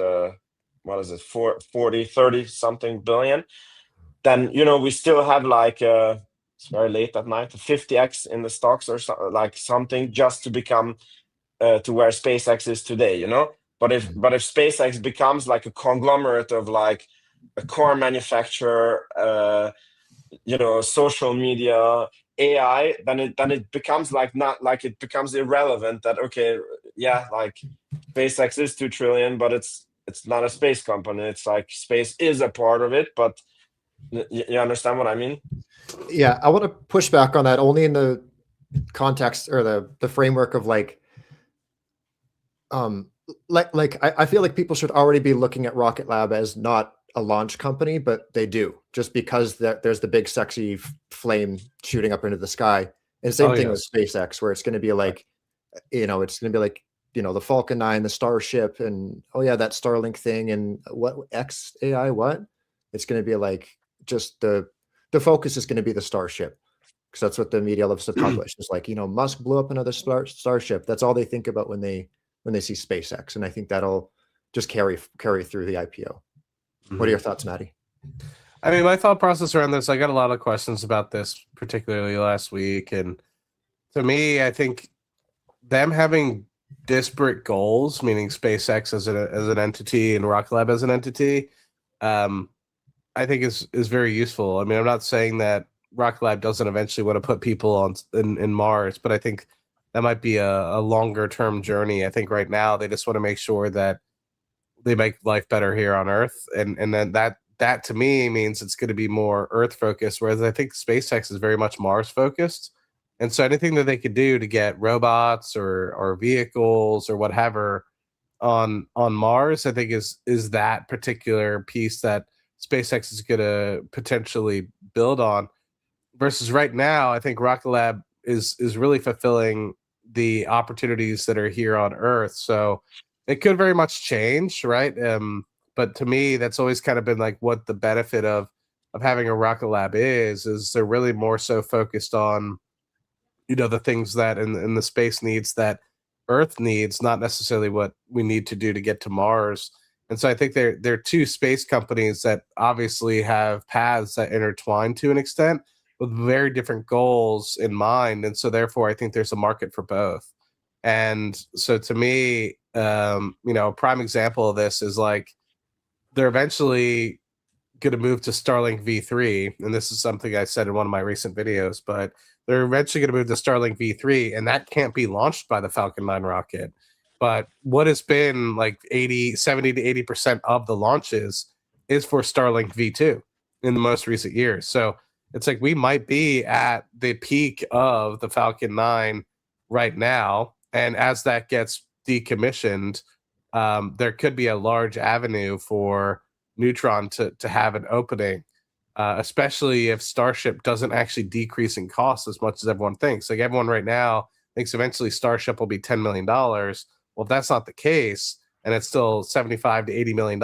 what is it, 40, 30 something billion. Then, you know, we still have like it's very late at night, 50x in the stocks or like something, just to become to where SpaceX is today, you know. But if SpaceX becomes like a conglomerate of like a car manufacturer, you know, social media, AI, then it becomes like, not like, it becomes irrelevant that, okay, yeah, like SpaceX is 2 trillion, but it's not a space company. It's like space is a part of it, but you understand what I mean? Yeah, I want to push back on that only in the context or the framework of like I feel like people should already be looking at Rocket Lab as not a launch company, but they do, just because there's the big sexy flame shooting up into the sky. And same thing with SpaceX, where it's going to be like, you know, it's going to be like, you know, the Falcon 9, the Starship, and oh yeah, that Starlink thing, and what XAI, what? It's going to be like, just the focus is going to be the Starship, because that's what the media loves to publish. It's like, you know, Musk blew up another Starship. That's all they think about when they see SpaceX, and I think that'll just carry through the IPO. What are your thoughts, Maddie? I mean, my thought process around this, I got a lot of questions about this, particularly last week, and to me, I think them having disparate goals, meaning SpaceX as an entity and Rocket Lab as an entity, I think is very useful. I mean, I'm not saying that Rocket Lab doesn't eventually want to put people on in Mars, but I think that might be a longer term journey. I think right now they just want to make sure that they make life better here on Earth, and then that to me means it's going to be more Earth focused, whereas I think SpaceX is very much Mars focused. And so anything that they could do to get robots or vehicles or whatever on Mars, I think is that particular piece that SpaceX is going to potentially build on. Versus right now, I think Rocket Lab is really fulfilling the opportunities that are here on Earth. So it could very much change, right? But to me, that's always kind of been like what the benefit of having a Rocket Lab is they're really more so focused on, you know, the things that in the space needs that Earth needs, not necessarily what we need to do to get to Mars. And so I think they're two space companies that obviously have paths that intertwine to an extent, with very different goals in mind. And so therefore I think there's a market for both. And so to me, you know, a prime example of this is like they're eventually going to move to Starlink V3. And this is something I said in one of my recent videos, but they're eventually going to move to Starlink V3, and that can't be launched by the Falcon 9 rocket. But what has been like 70 to 80% of the launches is for Starlink V2 in the most recent years. So it's like we might be at the peak of the Falcon 9 right now. And as that gets decommissioned, there could be a large avenue for Neutron to have an opening, especially if Starship doesn't actually decrease in cost as much as everyone thinks. Like everyone right now thinks eventually Starship will be $10 million. Well, if that's not the case, and it's still $75 to $80 million,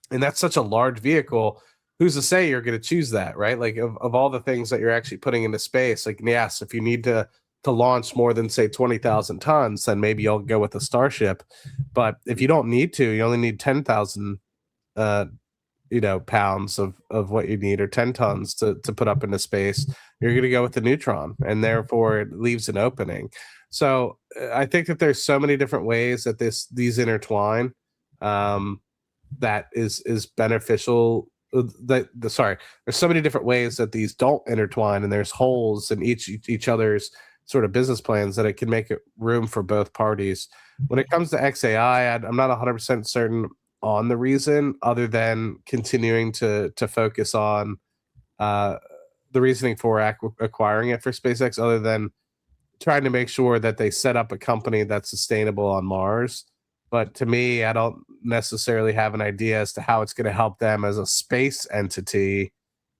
and that's such a large vehicle, who's to say you're going to choose that, right? Like of all the things that you're actually putting into space, like yes, if you need to launch more than say 20,000 tons, then maybe you'll go with a Starship. But if you don't need to, you only need 10,000 pounds of what you need, or 10 tons to put up into space, you're going to go with the Neutron, and therefore it leaves an opening. So I think that there's so many different ways that these intertwine, that is beneficial. There's so many different ways that these don't intertwine, and there's holes in each other's sort of business plans, that it can make room for both parties. When it comes to XAI, I'm not 100% certain on the reason, other than continuing to focus on the reasoning for acquiring it for SpaceX, other than trying to make sure that they set up a company that's sustainable on Mars. But to me, I don't necessarily have an idea as to how it's going to help them as a space entity,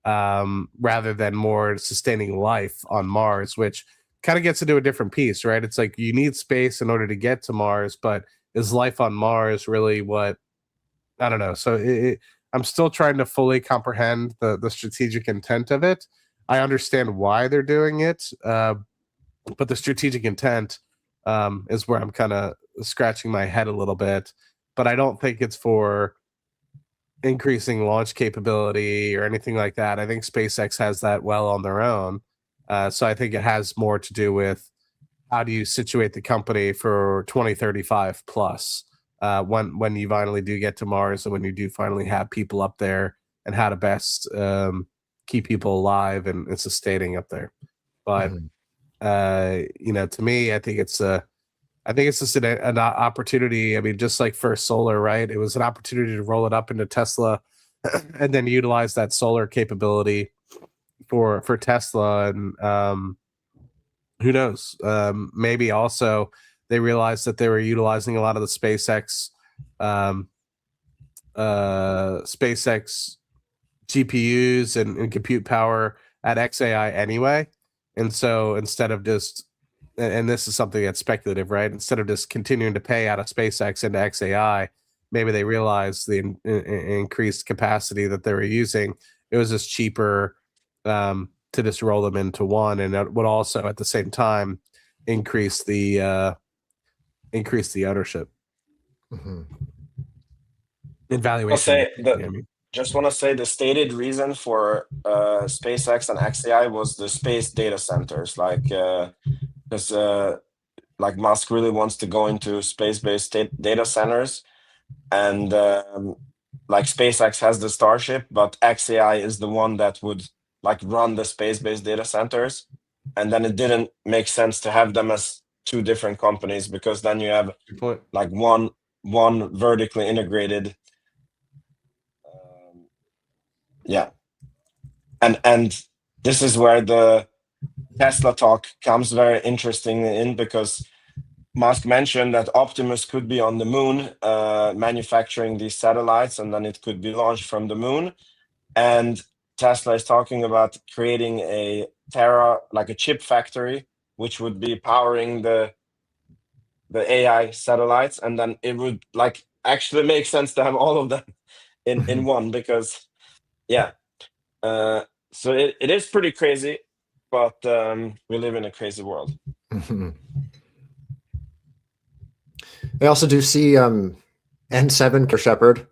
rather than more sustaining life on Mars, which kind of gets into a different piece, right? It's like you need space in order to get to Mars, but is life on Mars really what? I don't know. So I'm still trying to fully comprehend the strategic intent of it. I understand why they're doing it, but the strategic intent is where I'm kind of scratching my head a little bit. But I don't think it's for increasing launch capability or anything like that. I think SpaceX has that well on their own. So I think it has more to do with how do you situate the company for 2035 plus, when you finally do get to Mars, and when you do finally have people up there, and how to best keep people alive and sustaining up there. But to me, I think it's just an opportunity. I mean, just like First Solar, right? It was an opportunity to roll it up into Tesla, and then utilize that solar capability for Tesla. And who knows? Maybe also they realized that they were utilizing a lot of the SpaceX GPUs and compute power at XAI anyway. And so instead of just, and this is something that's speculative, right? Instead of just continuing to pay out of SpaceX into XAI, maybe they realized the increased capacity that they were using, it was just cheaper to just roll them into one, and that would also at the same time increase the ownership and I'll valuation. say just want to say the stated reason for SpaceX and XAI was the space data centers, like because like Musk really wants to go into space-based data centers, and like SpaceX has the Starship, but XAI is the one that would like run the space-based data centers, and then it didn't make sense to have them as two different companies, because then you have like one vertically integrated. And this is where the Tesla talk comes very interesting in, because Musk mentioned that Optimus could be on the moon manufacturing these satellites, and then it could be launched from the moon. And Tesla is talking about creating a like a chip factory, which would be powering the AI satellites, and then it would like actually make sense to have all of them in one, because so it is pretty crazy, but we live in a crazy world. I also do see N7 for Shepard.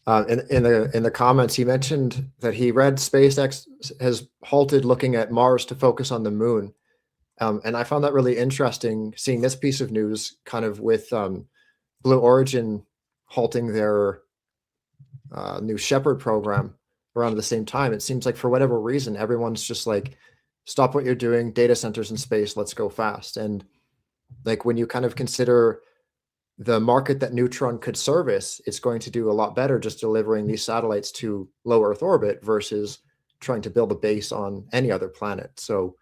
In the comments, he mentioned that he read SpaceX has halted looking at Mars to focus on the moon. And I found that really interesting, seeing this piece of news kind of with Blue Origin halting their new Shepard program around at the same time. It seems like for whatever reason, everyone's just like, stop what you're doing, data centers in space, let's go fast. And like when you kind of consider the market that Neutron could service, it's going to do a lot better just delivering these satellites to low Earth orbit versus trying to build a base on any other planet. So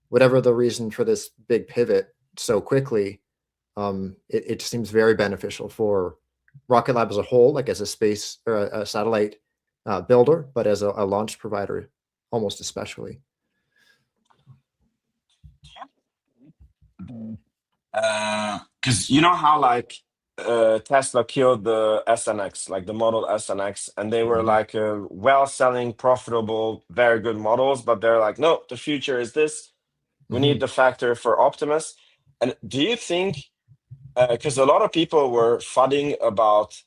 whatever the reason for this big pivot so quickly, It seems very beneficial for Rocket Lab as a whole, like as a space or a satellite builder, but as a launch provider, almost especially. Because you know how like Tesla killed the SNX, like the Model SNX, and they were like well-selling, profitable, very good models, but they're like, no, the future is this. We need the factor for Optimus. And do you think, because a lot of people were fudding about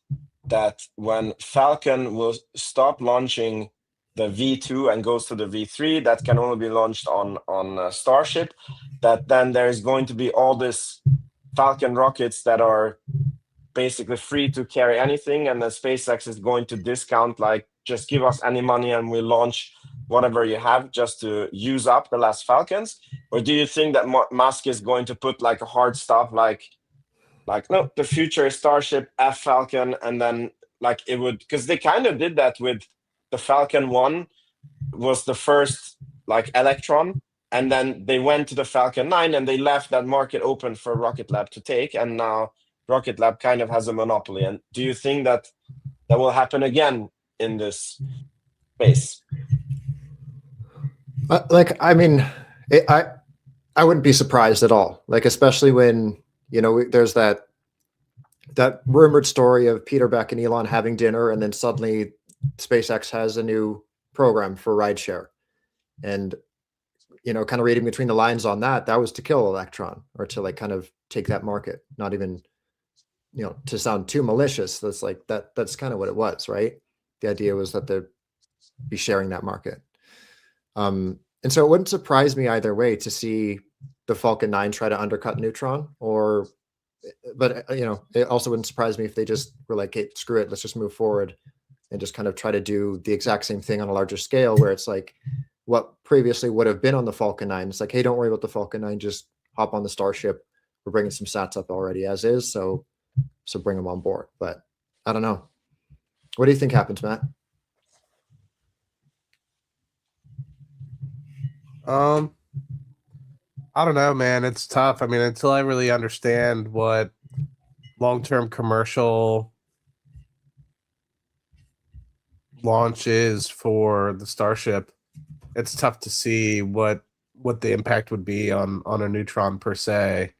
that when Falcon will stop launching the V2 and goes to the V3, that can only be launched on Starship, that then there's going to be all this Falcon rockets that are basically free to carry anything, and then SpaceX is going to discount, like, just give us any money and we launch whatever you have just to use up the last Falcons? Or do you think that Musk is going to put like a hard stop, like no, the future is Starship, F Falcon, and then like it would, because they kind of did that with the Falcon 1 was the first like Electron, and then they went to the Falcon 9 and they left that market open for Rocket Lab to take, and now Rocket Lab kind of has a monopoly. And do you think that will happen again in this space? Like, I mean, I wouldn't be surprised at all. Like, especially when, you know, there's that rumored story of Peter Beck and Elon having dinner, and then suddenly SpaceX has a new program for rideshare. And, you know, kind of reading between the lines on that was to kill Electron, or to like kind of take that market. Not even, you know, to sound too malicious. That's like that's kind of what it was, right? The idea was that they'd be sharing that market. And so it wouldn't surprise me either way to see the Falcon 9 try to undercut Neutron, but you know, it also wouldn't surprise me if they just were like, hey, screw it, let's just move forward and just kind of try to do the exact same thing on a larger scale, where it's like what previously would have been on the Falcon 9. It's like, hey, don't worry about the Falcon 9, just hop on the Starship. We're bringing some sats up already as is, so bring them on board. But I don't know. What do you think happens, Matt? I don't know, man. It's tough. I mean, until I really understand what long-term commercial launch is for the Starship, it's tough to see what the impact would be on a Neutron per se.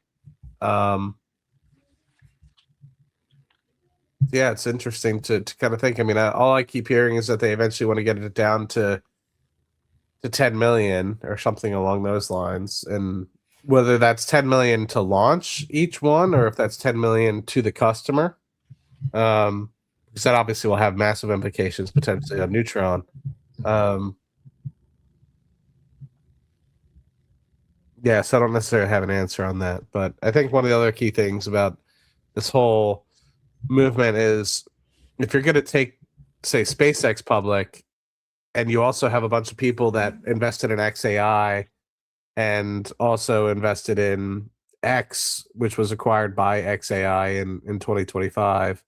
Yeah, it's interesting to kind of think. I mean, all I keep hearing is that they eventually want to get it down to 10 million or something along those lines, and whether that's 10 million to launch each one, or if that's 10 million to the customer, because that obviously will have massive implications potentially on Neutron. Yeah, so I don't necessarily have an answer on that, but I think one of the other key things about this whole movement is, if you're going to take, say, SpaceX public, and you also have a bunch of people that invested in XAI and also invested in X, which was acquired by XAI in 2025,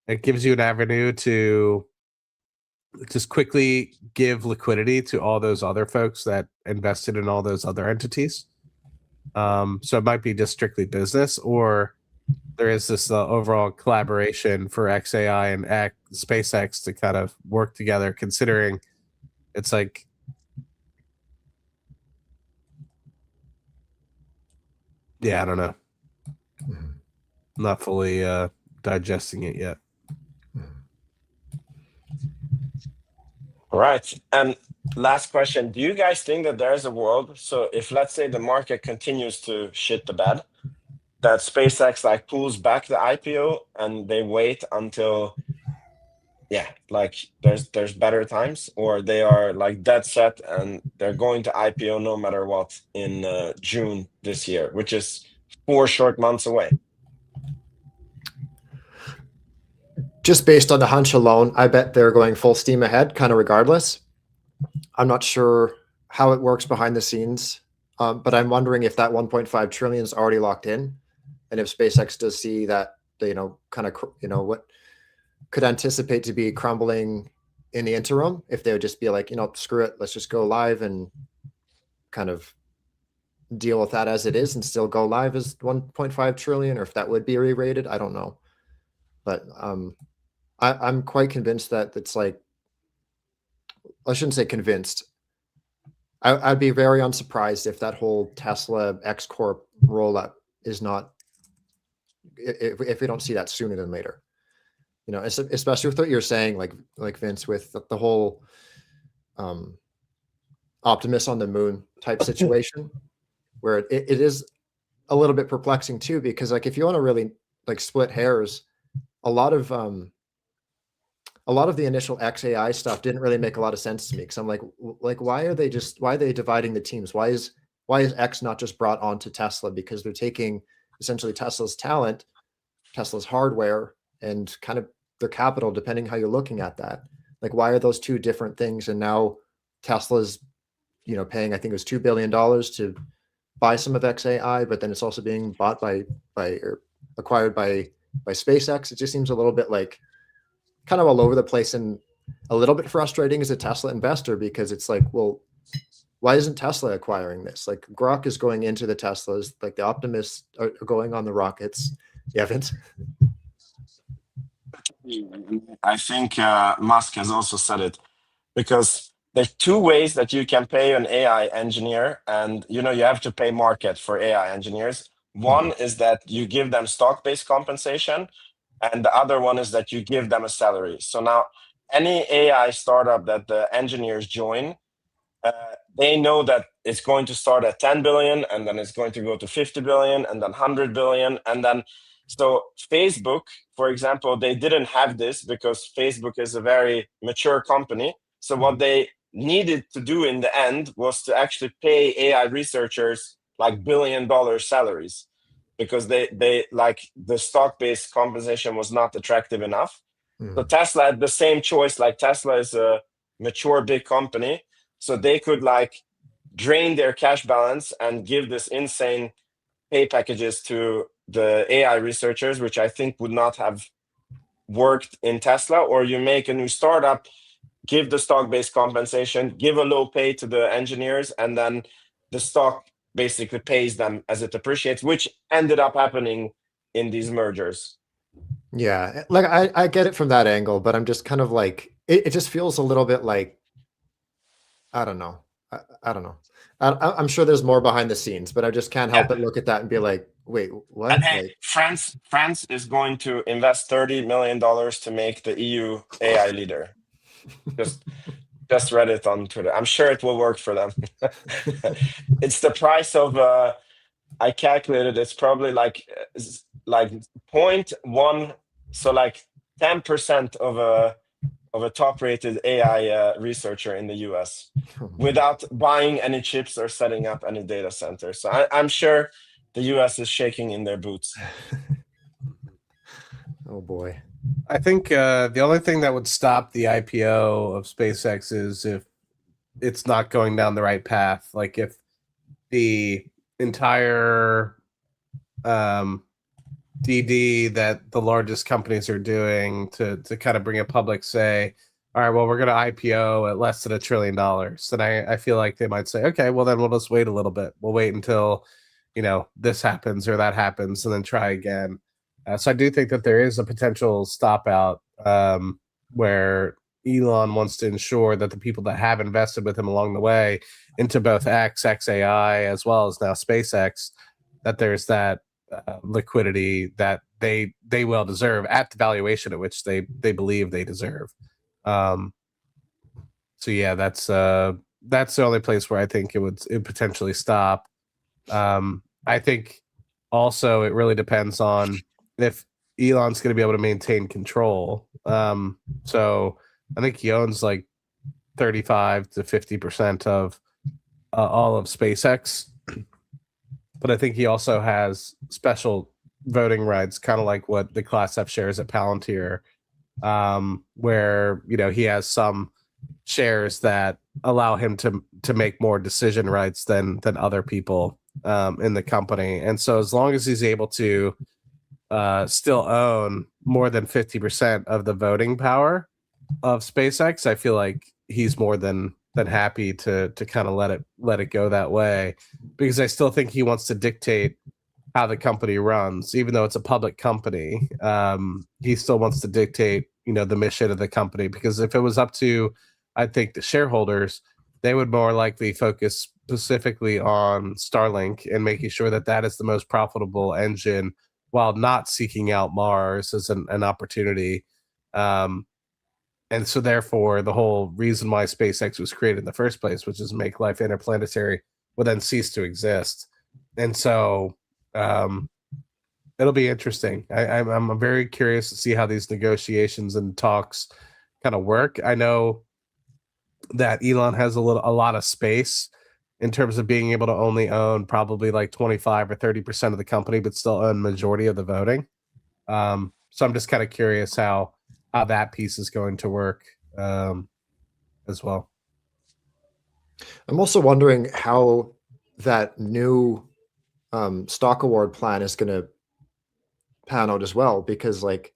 it gives you an avenue to just quickly give liquidity to all those other folks that invested in all those other entities. So it might be just strictly business, or there is this overall collaboration for XAI and SpaceX to kind of work together, considering it's like, yeah, I don't know. I'm not fully digesting it yet. All right. And last question. Do you guys think that there is a world, so if let's say the market continues to shit the bed, that SpaceX like pulls back the IPO and they wait until like there's better times, or they are like dead set and they're going to IPO no matter what in June this year, which is 4 short months away? Just based on the hunch alone, I bet they're going full steam ahead, kind of regardless. I'm not sure how it works behind the scenes, but I'm wondering if that 1.5 trillion is already locked in, and if SpaceX does see that, you know, kind of, you know, what could anticipate to be crumbling in the interim, if they would just be like, you know, screw it, let's just go live and kind of deal with that as it is and still go live as 1.5 trillion, or if that would be re-rated. I don't know. But I'm quite convinced that it's like, I shouldn't say convinced. I'd be very unsurprised if that whole Tesla X Corp rollout is not, if we don't see that sooner than later. You know, especially with what you're saying, like Vince, with the whole Optimus on the moon type situation, where it is a little bit perplexing too, because like if you want to really like split hairs, a lot of the initial XAI stuff didn't really make a lot of sense to me, because I'm like why are they dividing the teams? Why is X not just brought onto Tesla? Because they're taking essentially Tesla's talent, Tesla's hardware, and kind of their capital, depending how you're looking at that. Like, why are those two different things? And now Tesla's, you know, paying, I think it was $2 billion to buy some of XAI, but then it's also being bought by or acquired by SpaceX. It just seems a little bit like kind of all over the place, and a little bit frustrating as a Tesla investor, because it's like, well, why isn't Tesla acquiring this? Like, Grok is going into the Teslas, like the Optimus are going on the rockets. Yeah, Vince? I think Musk has also said it, because there's two ways that you can pay an AI engineer, and you know you have to pay market for AI engineers. One is that you give them stock-based compensation, and the other one is that you give them a salary. So now any AI startup that the engineers join, they know that it's going to start at 10 billion, and then it's going to go to 50 billion, and then 100 billion, and then so Facebook, for example, they didn't have this because Facebook is a very mature company. So what they needed to do in the end was to actually pay AI researchers like $1 billion salaries, because they like the stock-based compensation was not attractive enough. So Tesla had the same choice. Like, Tesla is a mature big company, so they could like drain their cash balance and give this insane pay packages to the AI researchers, which I think would not have worked in Tesla. Or you make a new startup, give the stock-based compensation, give a low pay to the engineers, and then the stock basically pays them as it appreciates, which ended up happening in these mergers. Yeah, like I get it from that angle, but I'm just kind of like, it just feels a little bit like, I don't know. I don't know. I'm sure there's more behind the scenes, but I just can't help but look at that and be like, wait, what? And hey, Like, France is going to invest $30 million to make the EU AI leader. Just read it on Twitter. I'm sure it will work for them. It's the price of I calculated it's probably like 0.1, so like 10% of a top-rated AI researcher in the US, without buying any chips or setting up any data centers. So I'm sure the US is shaking in their boots. oh boy. I think the only thing that would stop the IPO of SpaceX is if it's not going down the right path. Like, if the entire DD that the largest companies are doing to kind of bring it public say, all right, well, we're going to IPO at less than $1 trillion. Then I feel like they might say, okay, well, then we'll just wait a little bit. We'll wait until, you know, this happens or that happens, and then try again. So I do think that there is a potential stop out where Elon wants to ensure that the people that have invested with him along the way into both XAI, as well as now SpaceX, that there's that liquidity that they will deserve at the valuation at which they believe they deserve. So yeah, that's the only place where I think it would potentially stop. I think also it really depends on if Elon's going to be able to maintain control. So I think he owns like 35 to 50% of all of SpaceX, but I think he also has special voting rights, kind of like what the Class F shares at Palantir, where, you know, he has some shares that allow him to make more decision rights than other people in the company. And so as long as he's able to still own more than 50% of the voting power of SpaceX, I feel like he's more than than happy to kind of let it go that way, because I still think he wants to dictate how the company runs, even though it's a public company. He still wants to dictate, the mission of the company, because if it was up to, I think, the shareholders, they would more likely focus specifically on Starlink and making sure that that is the most profitable engine, while not seeking out Mars as an opportunity. And so therefore the whole reason why SpaceX was created in the first place, which is make life interplanetary, will then cease to exist. And so it'll be interesting. I'm very curious to see how these negotiations and talks kind of work. I know that Elon has a lot of space in terms of being able to only own probably like 25 or 30% of the company, but still own majority of the voting. So I'm just kind of curious how that piece is going to work as well. I'm also wondering how that new stock award plan is going to pan out as well, because like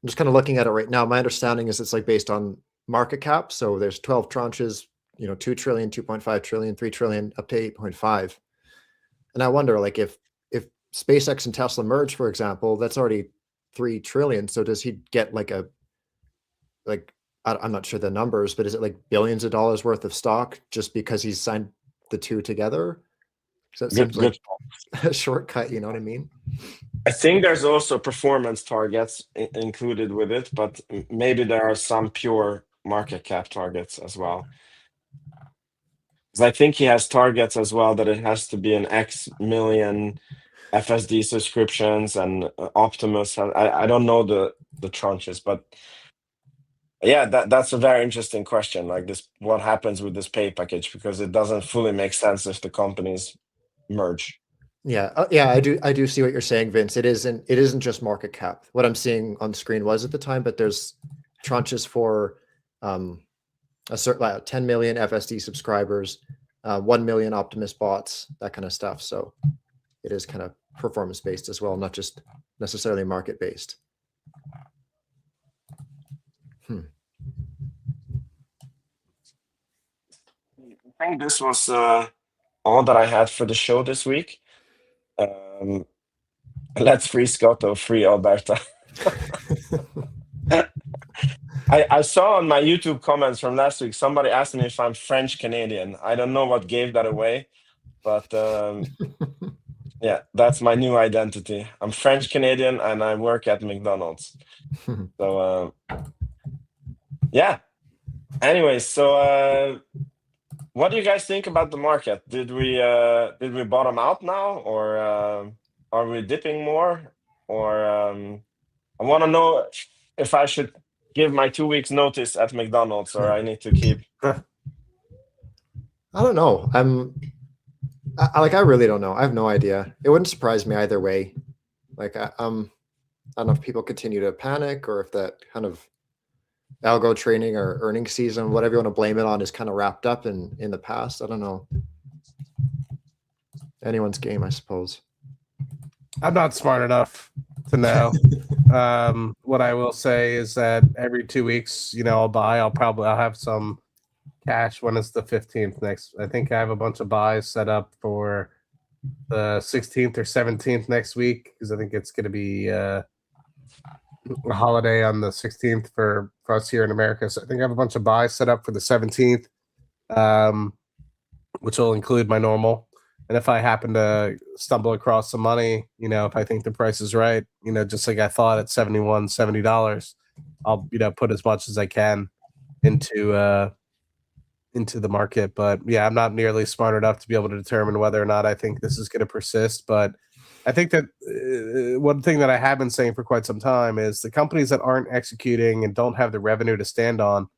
I'm just kind of looking at it right now. My understanding is it's like based on market cap. So there's 12 tranches, 2 trillion, 2.5 trillion, 3 trillion, up to 8.5. And I wonder, like, if SpaceX and Tesla merge, for example, that's already 3 trillion. So does he get like I'm not sure the numbers, but is it like billions of dollars worth of stock just because he's signed the two together? So that seems like a shortcut, you know what I mean? I think there's also performance targets included with it, but maybe there are some pure market cap targets as well. Because I think he has targets as well that it has to be an X million FSD subscriptions and Optimus. I don't know the tranches, but yeah, that's a very interesting question. Like this, what happens with this pay package? Because it doesn't fully make sense if the companies merge. Yeah, I do see what you're saying, Vince. It isn't just market cap. What I'm seeing on screen was at the time, but there's tranches for a certain 10 million FSD subscribers, 1 million Optimus bots, that kind of stuff. So it is kind of performance based as well, not just necessarily market based. I think this was all that I had for the show this week. Let's free Scotto, free Alberta. I saw on my YouTube comments from last week, somebody asked me if I'm French Canadian. I don't know what gave that away, but yeah, that's my new identity. I'm French Canadian and I work at McDonald's. So yeah. Anyways, so what do you guys think about the market? Did we bottom out now, or are we dipping more? Or I want to know if I should give my 2 weeks notice at McDonald's, or I need to keep. I don't know. I really don't know. I have no idea. It wouldn't surprise me either way. Like I don't know if people continue to panic, or if that kind of algo training or earnings season, whatever you want to blame it on, is kind of wrapped up in the past. I don't know. Anyone's game, I suppose. I'm not smart enough to know. What I will say is that every 2 weeks, I'll have some cash when it's the 15th next. I think I have a bunch of buys set up for the 16th or 17th next week, because I think it's going to be a holiday on the 16th for us here in America. So I think I have a bunch of buys set up for the 17th, which will include my normal. And if I happen to stumble across some money, if I think the price is right, just like I thought at $70, I'll, put as much as I can into the market. But yeah, I'm not nearly smart enough to be able to determine whether or not I think this is going to persist. But I think that one thing that I have been saying for quite some time is the companies that aren't executing and don't have the revenue to stand on,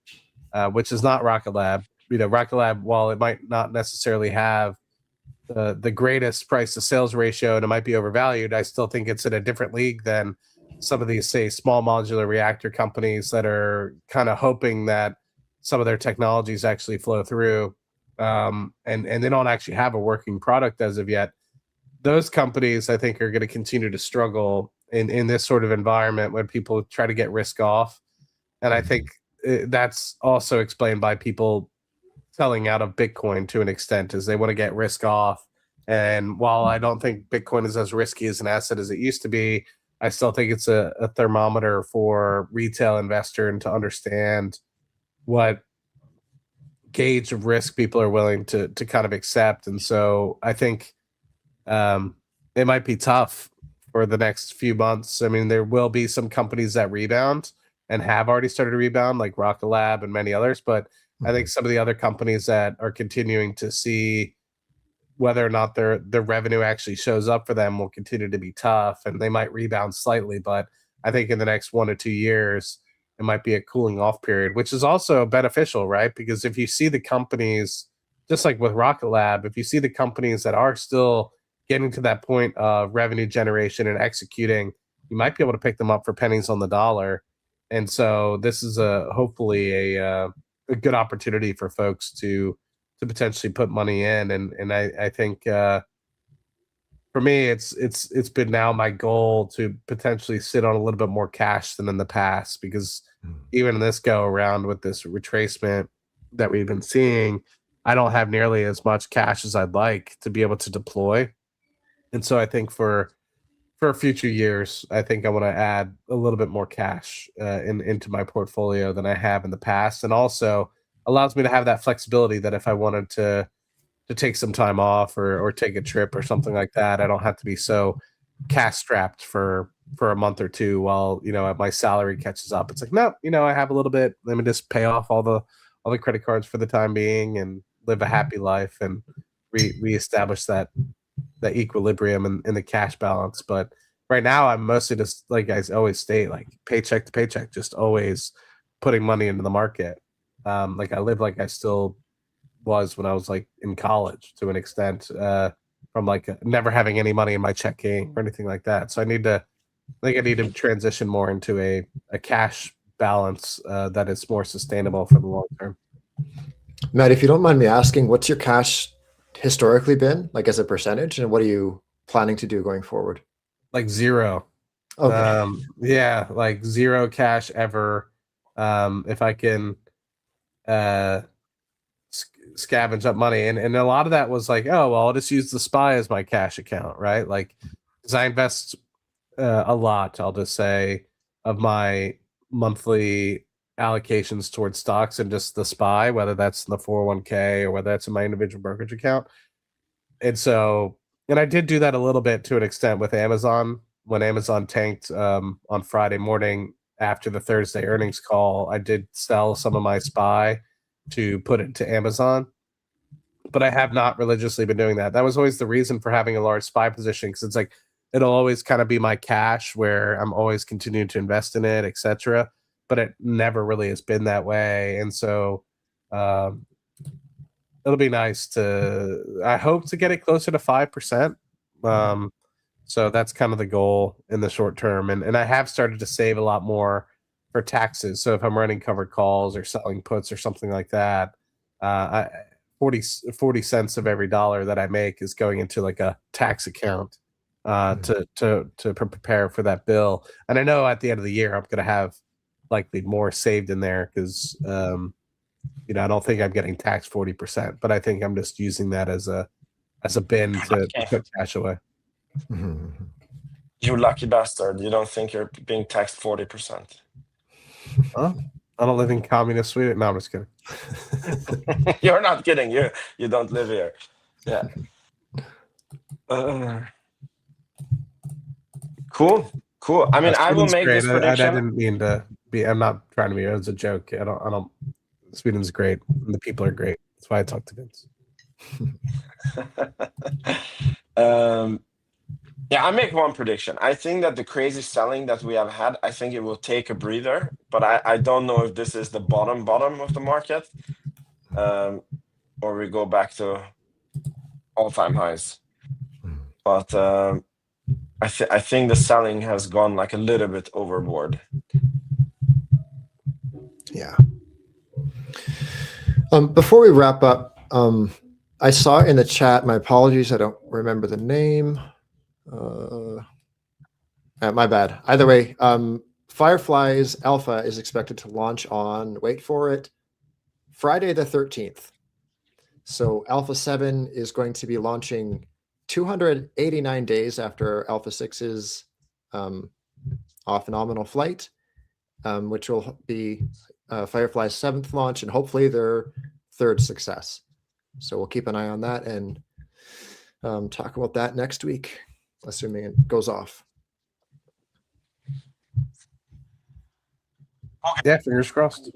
which is not Rocket Lab. Rocket Lab, while it might not necessarily have the greatest price to sales ratio and it might be overvalued, I still think it's in a different league than some of these, say, small modular reactor companies that are kind of hoping that some of their technologies actually flow through, and they don't actually have a working product as of yet. Those companies, I think, are going to continue to struggle in this sort of environment when people try to get risk off. And I think that's also explained by people selling out of Bitcoin to an extent, is they want to get risk off. And while I don't think Bitcoin is as risky as an asset as it used to be, I still think it's a thermometer for retail investor and to understand what gauge of risk people are willing to kind of accept. And so I think it might be tough for the next few months. I mean, there will be some companies that rebound and have already started to rebound, like Rocket Lab and many others. But I think some of the other companies that are continuing to see whether or not their revenue actually shows up for them will continue to be tough, and they might rebound slightly. But I think in the next 1 or 2 years, it might be a cooling off period, which is also beneficial, right? Because if you see the companies, just like with Rocket Lab, if you see the companies that are still getting to that point of revenue generation and executing, you might be able to pick them up for pennies on the dollar. And so this is hopefully a good opportunity for folks to potentially put money in. And I think for me, it's been now my goal to potentially sit on a little bit more cash than in the past, because even in this go around with this retracement that we've been seeing, I don't have nearly as much cash as I'd like to be able to deploy. And so I think for future years, I think I want to add a little bit more cash into my portfolio than I have in the past, and also allows me to have that flexibility that if I wanted to take some time off or take a trip or something like that, I don't have to be so cash strapped for a month or two while my salary catches up. It's like, no, I have a little bit. Let me just pay off all the credit cards for the time being and live a happy life and reestablish that equilibrium in the cash balance. But right now, I'm mostly just, like I always state, like paycheck to paycheck, just always putting money into the market. Like I live like I still was when I was like in college to an extent, from like never having any money in my checking or anything like that. So I need to transition more into a cash balance that is more sustainable for the long term. Matt, if you don't mind me asking, what's your cash historically been, like as a percentage, and what are you planning to do going forward? Like zero. Okay. Yeah, like zero cash ever. If I can scavenge up money, and a lot of that was like, oh well, I'll just use the SPY as my cash account, right? Like, because I invest a lot, I'll just say, of my monthly allocations towards stocks and just the SPY, whether that's in the 401k or whether that's in my individual brokerage account. And so, and I did do that a little bit to an extent with Amazon. When Amazon tanked on Friday morning after the Thursday earnings call, I did sell some of my SPY to put it to Amazon. But I have not religiously been doing that. That was always the reason for having a large SPY position, because it's like it'll always kind of be my cash where I'm always continuing to invest in it, etc. But it never really has been that way. And so it'll be nice I hope to get it closer to 5%. So that's kind of the goal in the short term. And I have started to save a lot more for taxes. So if I'm running covered calls or selling puts or something like that, 40 cents of every dollar that I make is going into like a tax account to prepare for that bill. And I know at the end of the year, I'm going to have likely more saved in there because, I don't think I'm getting taxed 40%, but I think I'm just using that as a bin to put cash away. You lucky bastard. You don't think you're being taxed 40%. Huh? I don't live in communist Sweden. No, I'm just kidding. You're not kidding. You don't live here. Yeah. Cool. I mean, I will make great. this prediction. I didn't mean to be. I'm not trying to be. It was a joke. I don't. Sweden's great. And the people are great. That's why I talk to Vince. Yeah, I make one prediction. I think that the crazy selling that we have had, I think it will take a breather, but I don't know if this is the bottom of the market, or we go back to all-time highs. But I think the selling has gone like a little bit overboard. Yeah. Before we wrap up, I saw in the chat, my apologies, I don't remember the name. My bad. Either way, Firefly's Alpha is expected to launch on, wait for it, Friday the 13th. So Alpha 7 is going to be launching 289 days after Alpha 6's off nominal flight, which will be Firefly's 7th launch and hopefully their 3rd success. So we'll keep an eye on that and talk about that next week, assuming it goes off. Yeah, fingers crossed.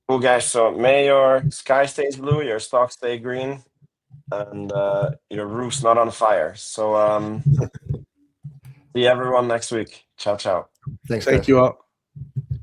Cool, guys. So may your sky stays blue, your stocks stay green, and your roof's not on fire. So see everyone next week. Ciao, ciao. Thanks, guys. Thank you all.